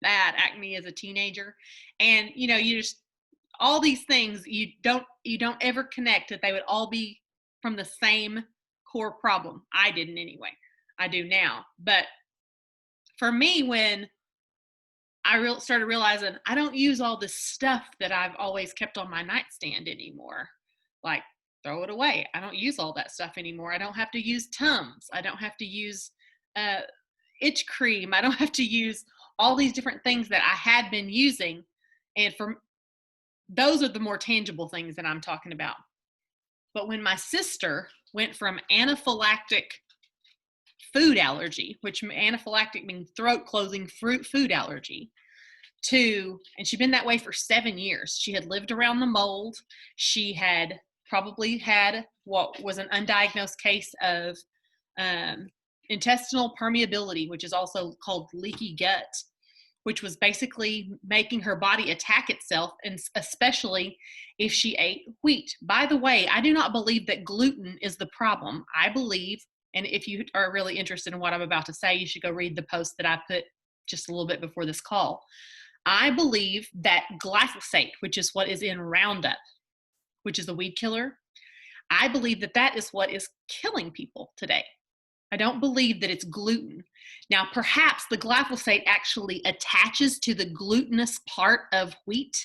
bad acne as a teenager. And, you just, all these things you don't ever connect that they would all be from the same core problem. I didn't anyway. I do now. But for me, when I started realizing I don't use all this stuff that I've always kept on my nightstand anymore, like, throw it away. I don't use all that stuff anymore. I don't have to use Tums. I don't have to use itch cream. I don't have to use all these different things that I had been using. And those are the more tangible things that I'm talking about. But when my sister went from anaphylactic food allergy, which anaphylactic means throat closing food allergy, and she'd been that way for 7 years. She had lived around the mold. She had probably had what was an undiagnosed case of intestinal permeability, which is also called leaky gut, which was basically making her body attack itself, and especially if she ate wheat. By the way, I do not believe that gluten is the problem. I believe, and if you are really interested in what I'm about to say, you should go read the post that I put just a little bit before this call. I believe that glyphosate, which is what is in Roundup, which is a weed killer, I believe that that is what is killing people today. I don't believe that it's gluten. Now, perhaps the glyphosate actually attaches to the glutinous part of wheat.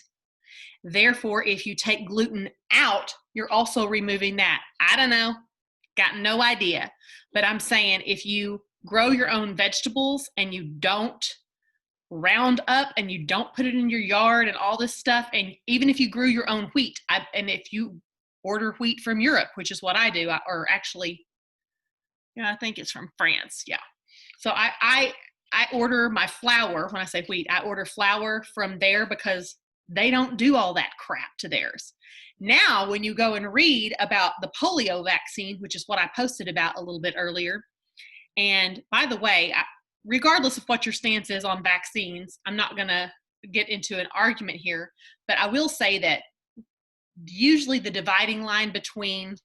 Therefore, if you take gluten out, you're also removing that. I don't know. Got no idea. But I'm saying, if you grow your own vegetables and you don't round up and you don't put it in your yard and all this stuff, and even if you grew your own wheat, and if you order wheat from Europe, which is what I do, or actually, I think it's from France. Yeah. So I order my flour. When I say wheat, I order flour from there because they don't do all that crap to theirs. Now, when you go and read about the polio vaccine, which is what I posted about a little bit earlier, and by the way, regardless of what your stance is on vaccines, I'm not going to get into an argument here, but I will say that usually the dividing line between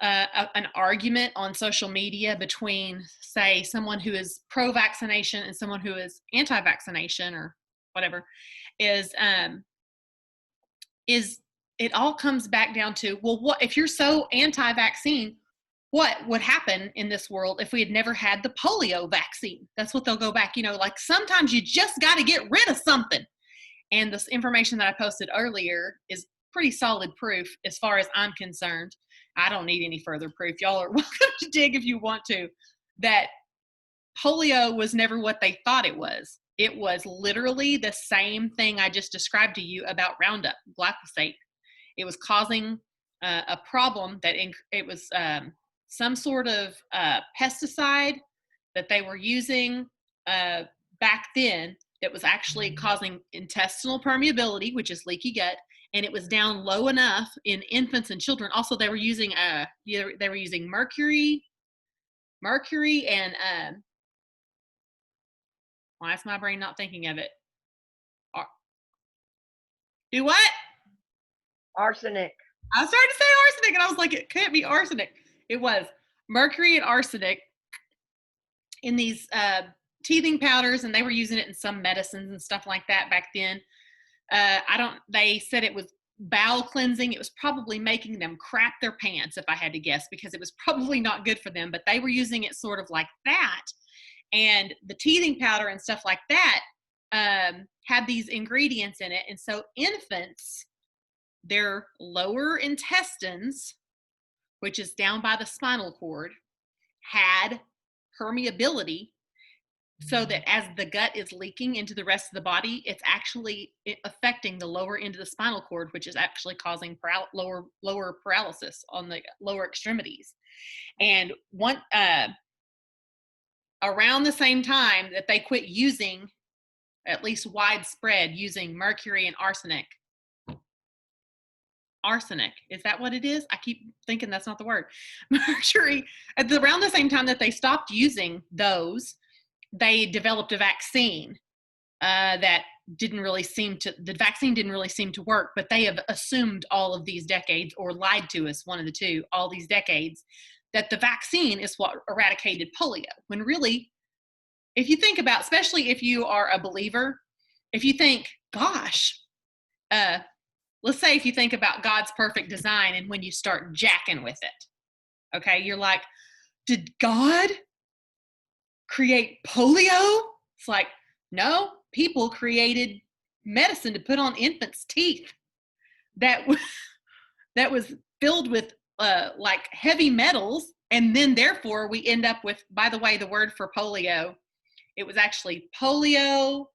an argument on social media between, say, someone who is pro-vaccination and someone who is anti-vaccination or whatever is it all comes back down to, well, what if you're so anti-vaccine, what would happen in this world if we had never had the polio vaccine? That's what they'll go back, like sometimes you just got to get rid of something. And this information that I posted earlier is pretty solid proof as far as I'm concerned. I don't need any further proof. Y'all are welcome to dig if you want to, that polio was never what they thought it was. It was literally the same thing I just described to you about Roundup, glyphosate. It was causing a problem that it was some sort of pesticide that they were using back then that was actually causing intestinal permeability, which is leaky gut, and it was down low enough in infants and children. Also, they were using mercury and why is my brain not thinking of it? Do what? Arsenic. I was trying to say arsenic, and I was like, it can't be arsenic. It was mercury and arsenic in these teething powders, and they were using it in some medicines and stuff like that back then. They said it was bowel cleansing. It was probably making them crap their pants, if I had to guess, because it was probably not good for them, but they were using it sort of like that. And the teething powder and stuff like that had these ingredients in it. And so infants, their lower intestines, which is down by the spinal cord, had permeability, so that as the gut is leaking into the rest of the body, it's actually affecting the lower end of the spinal cord, which is actually causing lower paralysis on the lower extremities. And around the same time that they quit using, at least widespread, using mercury and arsenic. Arsenic, is that what it is? I keep thinking that's not the word. Mercury, around the same time that they stopped using those, they developed a vaccine the vaccine didn't really seem to work, but they have assumed all of these decades, or lied to us, one of the two, all these decades, that the vaccine is what eradicated polio. When really, if you think about, especially if you are a believer, if you think, gosh, let's say if you think about God's perfect design, and when you start jacking with it, okay, you're like, did God create polio? It's like, no, people created medicine to put on infants' teeth that was filled with like heavy metals, and then therefore we end up with, by the way, the word for polio, it was actually poliomyelitis,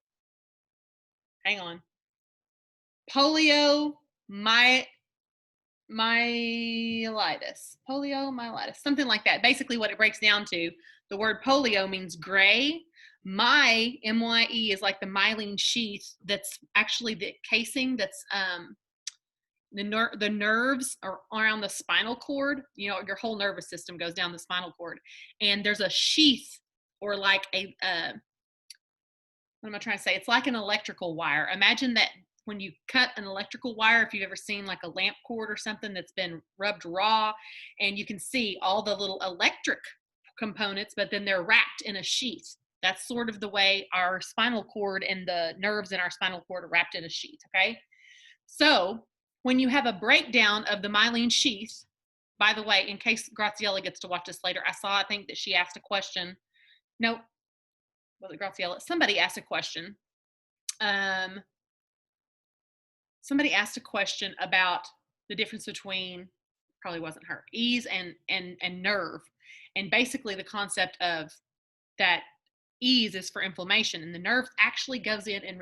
something like that. Basically what it breaks down to, the word polio means gray. M-Y-E, is like the myelin sheath that's actually the casing that's the nerves are around the spinal cord. Your whole nervous system goes down the spinal cord, and there's a sheath, or like a what am I trying to say? It's like an electrical wire. Imagine that when you cut an electrical wire, if you've ever seen like a lamp cord or something that's been rubbed raw, and you can see all the little electric components, but then they're wrapped in a sheath. That's sort of the way our spinal cord and the nerves in our spinal cord are wrapped in a sheath, okay? So when you have a breakdown of the myelin sheath, by the way, in case Graciela gets to watch this later, I think that she asked a question. No, was it Graciela? Somebody asked a question. Somebody asked a question about the difference between, probably wasn't her, ease and nerve. And basically the concept of that ease is for inflammation, and the nerve actually goes in and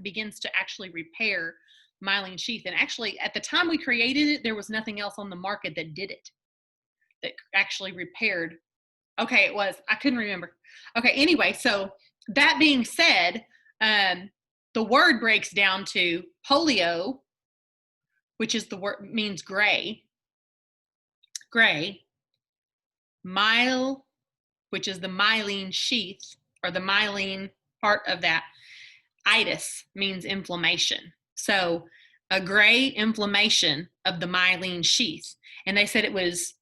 begins to actually repair myelin sheath. And actually at the time we created it, there was nothing else on the market that did it, that actually repaired. Okay, it was, I couldn't remember. Okay, anyway, so that being said, the word breaks down to polio, which is the word, means gray, which is the myelin sheath, or the myelin part of that. Itis means inflammation. So a gray inflammation of the myelin sheath. And they said it was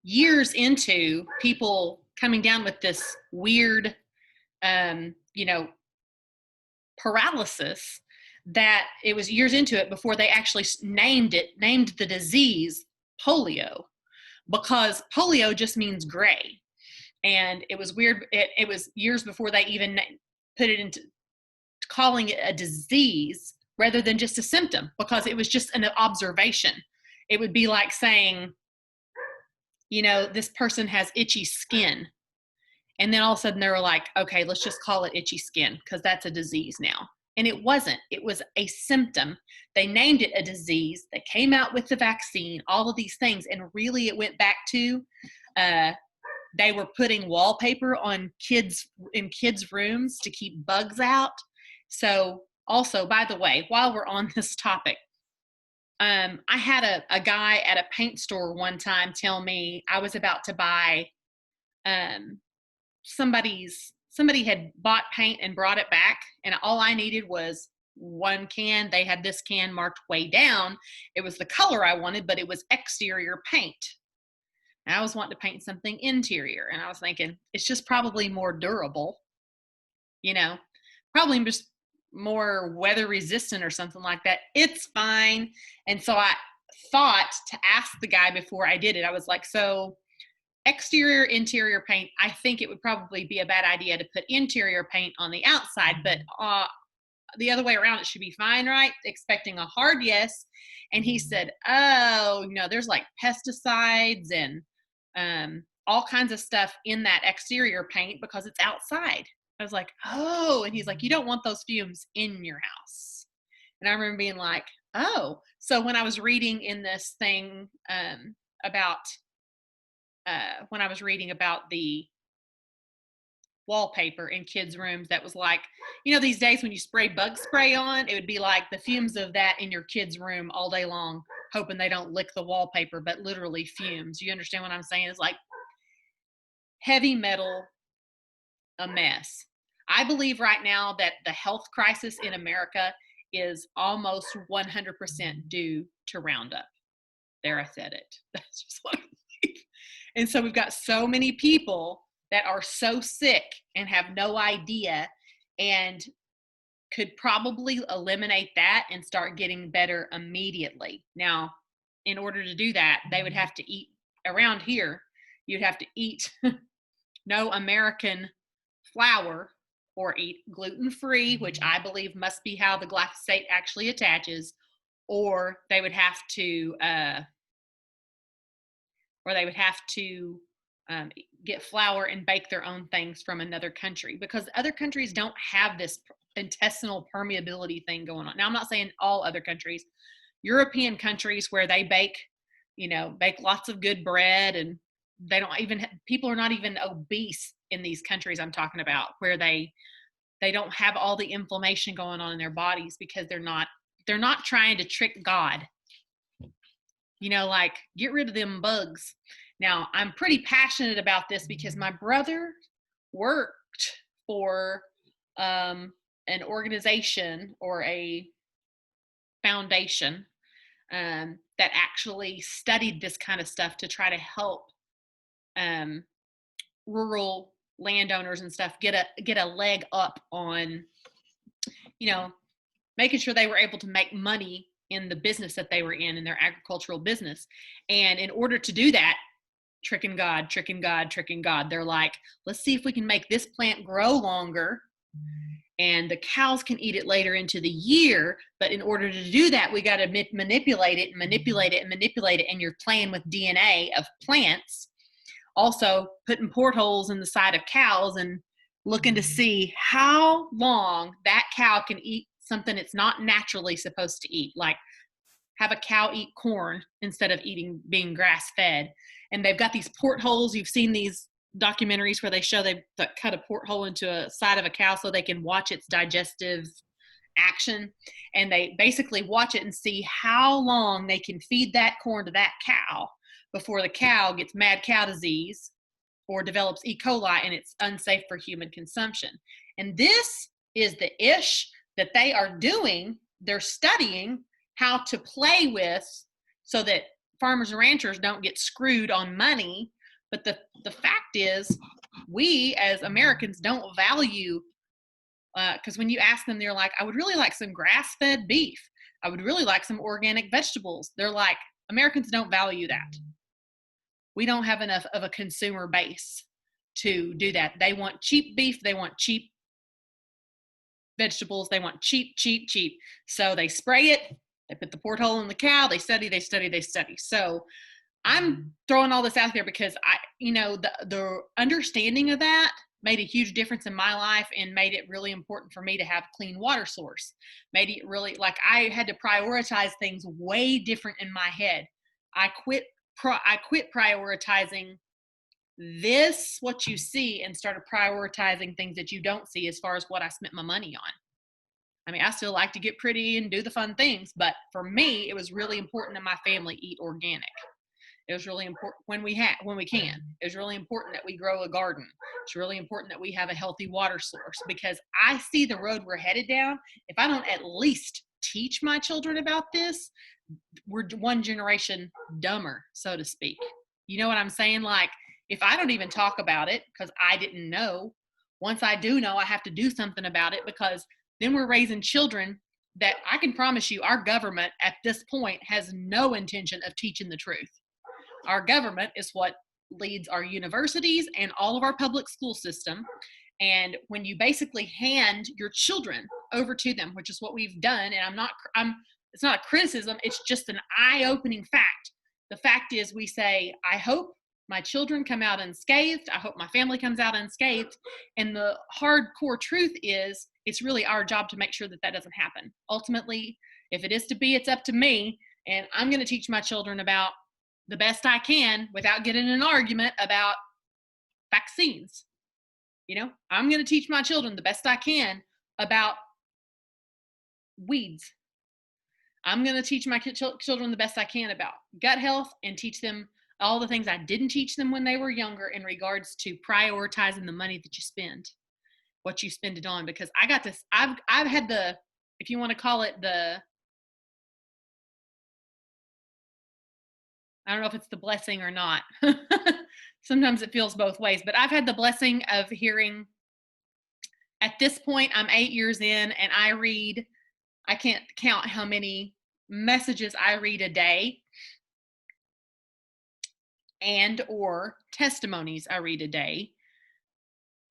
years into people coming down with this weird, paralysis that it was years into it before they actually named the disease polio, because polio just means gray. And it was weird. It was years before they even put it into calling it a disease rather than just a symptom, because it was just an observation. It would be like saying, this person has itchy skin. And then all of a sudden they were like, okay, let's just call it itchy skin because that's a disease now. And it wasn't. It was a symptom. They named it a disease. They came out with the vaccine, all of these things. And really it went back to they were putting wallpaper on kids' rooms to keep bugs out. So also, by the way, while we're on this topic, I had a guy at a paint store one time tell me I was about to buy somebody had bought paint and brought it back, and all I needed was one can. They had this can marked way down. It was the color I wanted, but it was exterior paint. And I was wanting to paint something interior, and I was thinking it's just probably more durable, probably just more weather resistant or something like that. It's fine. And so I thought to ask the guy before I did it. I was like, so exterior, interior paint, I think it would probably be a bad idea to put interior paint on the outside, but the other way around, it should be fine, right? Expecting a hard yes. And he said, oh, there's like pesticides and all kinds of stuff in that exterior paint because it's outside. I was like, oh, and he's like, you don't want those fumes in your house. And I remember being like, oh. So when I was reading in this thing about the wallpaper in kids' rooms, that was like, these days when you spray bug spray on, it would be like the fumes of that in your kid's room all day long, hoping they don't lick the wallpaper, but literally fumes. You understand what I'm saying? It's like heavy metal, a mess. I believe right now that the health crisis in America is almost 100% due to Roundup. There, I said it. That's just what I believe. And so we've got so many people that are so sick and have no idea, and could probably eliminate that and start getting better immediately. Now, in order to do that, they would have to eat around here. You'd have to eat no American flour or eat gluten-free, which I believe must be how the glyphosate actually attaches, or they would have to get flour and bake their own things from another country, because other countries don't have this intestinal permeability thing going on. Now, I'm not saying all other countries. European countries where they bake lots of good bread, and people are not even obese in these countries I'm talking about, where they don't have all the inflammation going on in their bodies because they're not trying to trick God. Like, get rid of them bugs. Now, I'm pretty passionate about this because my brother worked for an organization or a foundation that actually studied this kind of stuff to try to help rural landowners and stuff get a leg up on, making sure they were able to make money in the business that they were in their agricultural business. And in order to do that, tricking God. They're like, let's see if we can make this plant grow longer and the cows can eat it later into the year. But in order to do that, we got to manipulate it. And you're playing with DNA of plants. Also putting portholes in the side of cows and looking to see how long that cow can eat something it's not naturally supposed to eat, like have a cow eat corn instead of being grass fed. And they've got these portholes. You've seen these documentaries where they show they cut a porthole into a side of a cow so they can watch its digestive action. And they basically watch it and see how long they can feed that corn to that cow before the cow gets mad cow disease or develops E. coli and it's unsafe for human consumption. And this is the ish that they are doing. They're studying how to play with so that farmers and ranchers don't get screwed on money. But the fact is, we as Americans don't value Because when you ask them, they're like, I would really like some grass-fed beef. I would really like some organic vegetables. They're like, Americans don't value that. We don't have enough of a consumer base to do that. They want cheap beef. They want cheap vegetables. They want cheap, cheap, cheap. So they spray it. They put the porthole in the cow. They study, they study, they study. So I'm throwing all this out there because the understanding of that made a huge difference in my life and made it really important for me to have clean water source. Made it really, like, I had to prioritize things way different in my head. I quit prioritizing this, what you see, and started prioritizing things that you don't see as far as what I spent my money on. I mean, I still like to get pretty and do the fun things, but for me, it was really important that my family eat organic. It was really important when we can. It was really important that we grow a garden. It's really important that we have a healthy water source, because I see the road we're headed down. If I don't at least teach my children about this, we're one generation dumber, so to speak. You know what I'm saying? Like, if I don't even talk about it because I didn't know, once I do know, I have to do something about it, because then we're raising children that I can promise you our government at this point has no intention of teaching the truth. Our government is what leads our universities and all of our public school system. And when you basically hand your children over to them, which is what we've done, and it's not a criticism, it's just an eye-opening fact. The fact is, we say, I hope my children come out unscathed. I hope my family comes out unscathed. And the hardcore truth is, it's really our job to make sure that that doesn't happen. Ultimately, if it is to be, it's up to me. And I'm going to teach my children about the best I can without getting in an argument about vaccines. I'm going to teach my children the best I can about weeds. I'm going to teach my children the best I can about gut health, and teach them all the things I didn't teach them when they were younger in regards to prioritizing the money that you spend, what you spend it on. Because I got this, I've had the, if you want to call it I don't know if it's the blessing or not. Sometimes it feels both ways, but I've had the blessing of hearing, at this point, I'm 8 years in, and I can't count how many messages I read a day, and or testimonies I read a day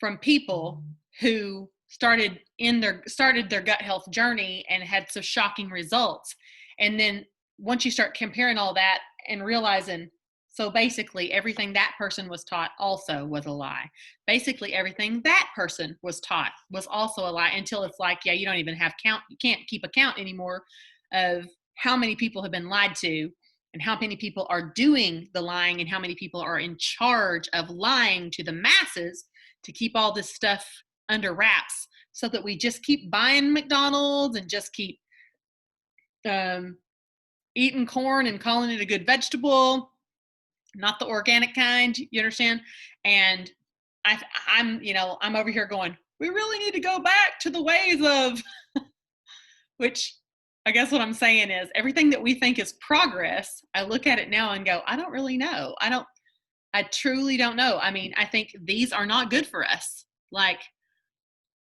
from people who started their gut health journey and had some shocking results. And then once you start comparing all that and realizing, so basically everything that person was taught also was a lie. Basically everything that person was taught was also a lie, until it's like, yeah, you don't even have count. You can't keep a count anymore of how many people have been lied to, and how many people are doing the lying, and how many people are in charge of lying to the masses to keep all this stuff under wraps, so that we just keep buying McDonald's and just keep eating corn and calling it a good vegetable, not the organic kind, you understand? And I'm over here going, we really need to go back to the ways of, which I guess what I'm saying is, everything that we think is progress, I look at it now and go, I don't really know. I truly don't know. I mean, I think these are not good for us. Like,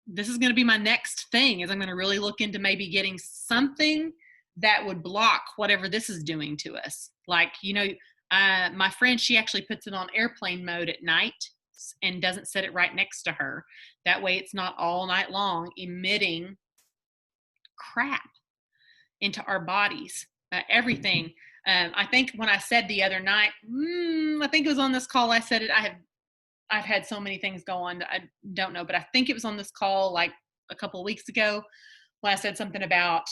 this is going to be my next thing, is I'm going to really look into maybe getting something that would block whatever this is doing to us. Like, my friend, she actually puts it on airplane mode at night and doesn't set it right next to her. That way it's not all night long emitting crap into our bodies, everything. I think when I said the other night, I think it was on this call I said it. I've had so many things go on, I don't know, but I think it was on this call like a couple of weeks ago, when I said something about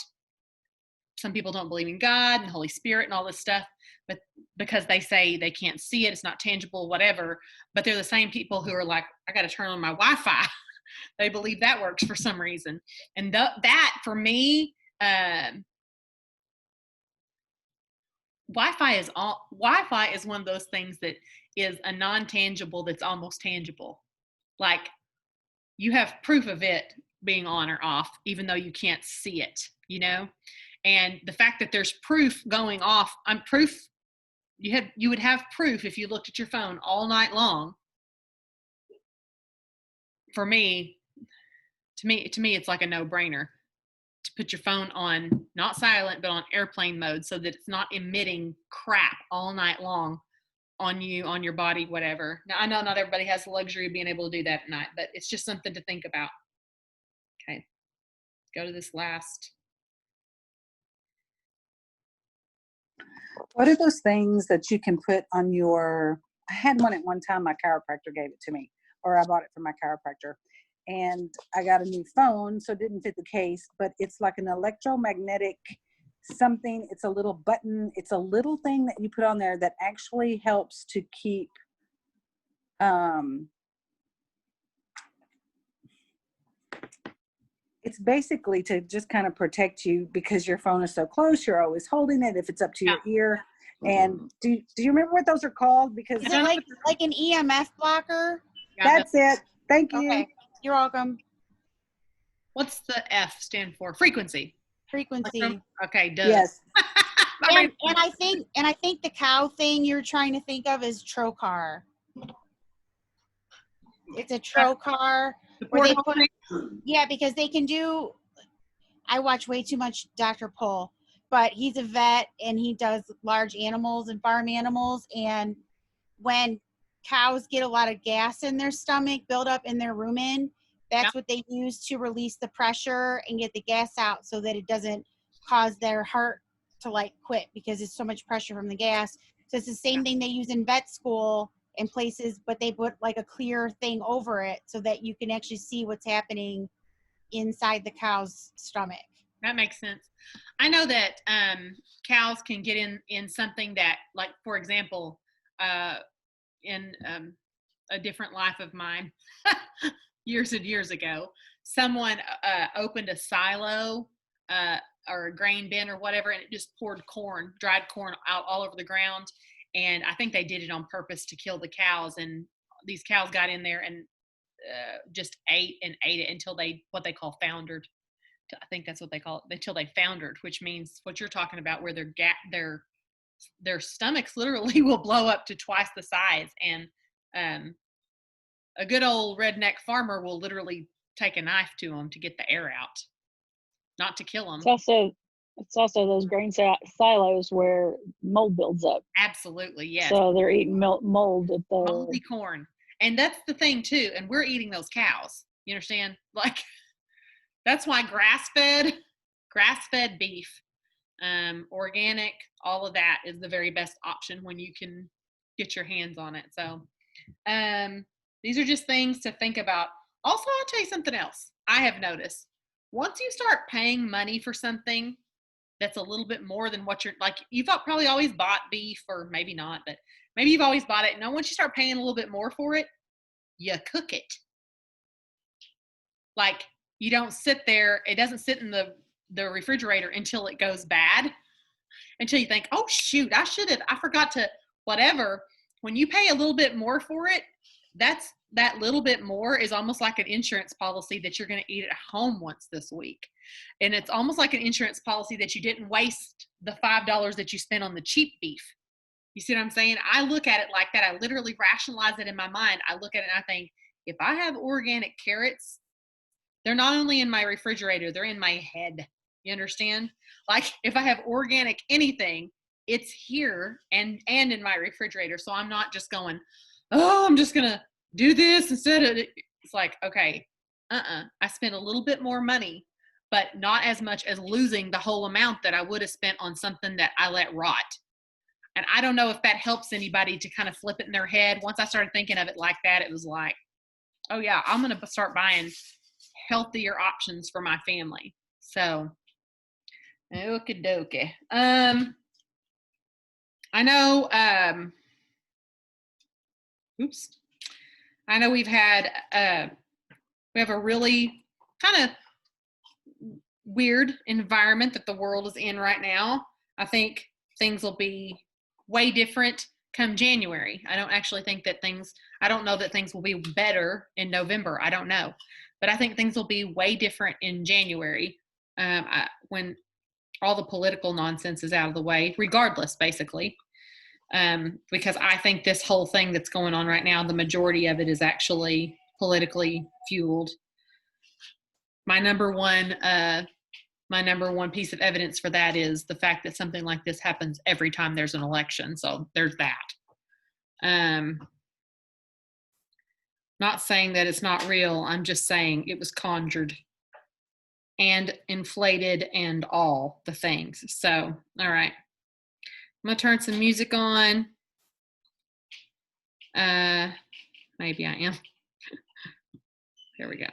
some people don't believe in God and Holy Spirit and all this stuff, but because they say they can't see it, it's not tangible, whatever. But they're the same people who are like, I got to turn on my Wi-Fi. They believe that works for some reason. And that for me, Wi-Fi is one of those things that is a non-tangible that's almost tangible. Like, you have proof of it being on or off, even though you can't see it, And the fact that there's proof going off, you would have proof if you looked at your phone all night long. For me, to me, it's like a no-brainer to put your phone on, not silent, but on airplane mode so that it's not emitting crap all night long on you, on your body, whatever. Now, I know not everybody has the luxury of being able to do that at night, but it's just something to think about. Okay. Go to this last. What are those things that you can put on your, I had one at one time, my chiropractor gave it to me, or I bought it from my chiropractor. And I got a new phone, so it didn't fit the case, but it's like an electromagnetic something. It's a little button. It's a little thing that you put on there that actually helps to keep, it's basically to just kind of protect you because your phone is so close. You're always holding it if it's up to your ear. And do you remember what those are called? Because Is it like an EMF blocker? that's it. Thank you. Okay, you're welcome. What's the F stand for? Frequency. Frequency. Okay, duh. Yes. And I think the cow thing you're trying to think of is trocar. It's a trocar where they put, yeah, because they can do. I watch way too much Dr. Pull, but he's a vet and he does large animals and farm animals. And when cows get a lot of gas in their stomach, build up in their rumen, that's what they use to release the pressure and get the gas out so that it doesn't cause their heart to like quit because it's so much pressure from the gas. So it's the same thing they use in vet school and places, but they put like a clear thing over it so that you can actually see what's happening inside the cow's stomach. That makes sense. I know that cows can get in something that, like, for example, in a different life of mine, years and years ago, someone opened a silo or a grain bin or whatever, and it just poured corn, dried corn out all over the ground. And I think they did it on purpose to kill the cows. And these cows got in there and just ate it until what they call foundered. I think that's what they call it, until they foundered, which means what you're talking about, where their stomachs literally will blow up to twice the size. And a good old redneck farmer will literally take a knife to them to get the air out, not to kill them. It's also those grain silos where mold builds up. Absolutely, yes. So they're eating mold at the moldy corn, and that's the thing too. And we're eating those cows. You understand? Like, that's why grass-fed beef, organic, all of that is the very best option when you can get your hands on it. So these are just things to think about. Also, I'll tell you something else I have noticed. Once you start paying money for something that's a little bit more than what you've probably always bought beef, or maybe not, but maybe you've always bought it. And once you start paying a little bit more for it, you cook it. Like, you don't sit there. It doesn't sit in the refrigerator until it goes bad, until you think, oh, shoot, I forgot to whatever. When you pay a little bit more for it, that little bit more is almost like an insurance policy that you're going to eat at home once this week. And it's almost like an insurance policy that you didn't waste the $5 that you spent on the cheap beef. You see what I'm saying? I look at it like that. I literally rationalize it in my mind. I look at it and I think, if I have organic carrots, they're not only in my refrigerator, they're in my head. You understand? Like, if I have organic anything, it's here and in my refrigerator. So I'm not just going, oh, I'm just going to do this instead of it. It's like, okay, I spent a little bit more money, but not as much as losing the whole amount that I would have spent on something that I let rot. And I don't know if that helps anybody to kind of flip it in their head. Once I started thinking of it like that, it was like, oh yeah, I'm going to start buying healthier options for my family. So, okie dokie. I know, I know we have a really kind of weird environment that the world is in right now. I think things will be way different come January. I don't know that things will be better in November. I don't know. But I think things will be way different in January when all the political nonsense is out of the way, regardless, basically. Because I think this whole thing that's going on right now, the majority of it is actually politically fueled. my number one piece of evidence for that is the fact that something like this happens every time there's an election. So there's that. Not saying that it's not real. I'm just saying it was conjured and inflated and all the things. So, all right. I'm going to turn some music on. Maybe I am. There we go.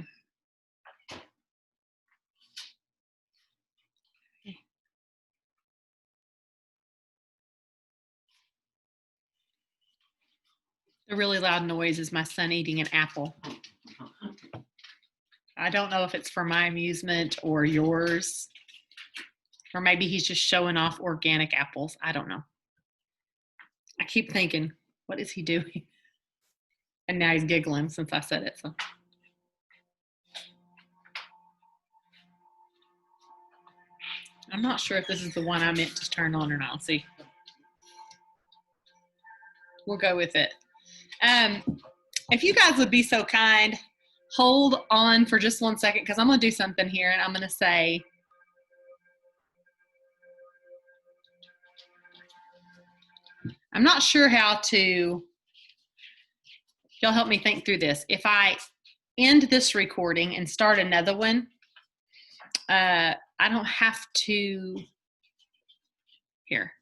The really loud noise is my son eating an apple. I don't know if it's for my amusement or yours, or maybe he's just showing off organic apples. I don't know. I keep thinking, what is he doing? And now he's giggling since I said it. So. I'm not sure if this is the one I meant to turn on or not. Let's see. We'll go with it. If you guys would be so kind, hold on for just 1 second, because I'm going to do something here, and I'm going to say, I'm not sure how to, y'all help me think through this. If I end this recording and start another one, I don't have to, here,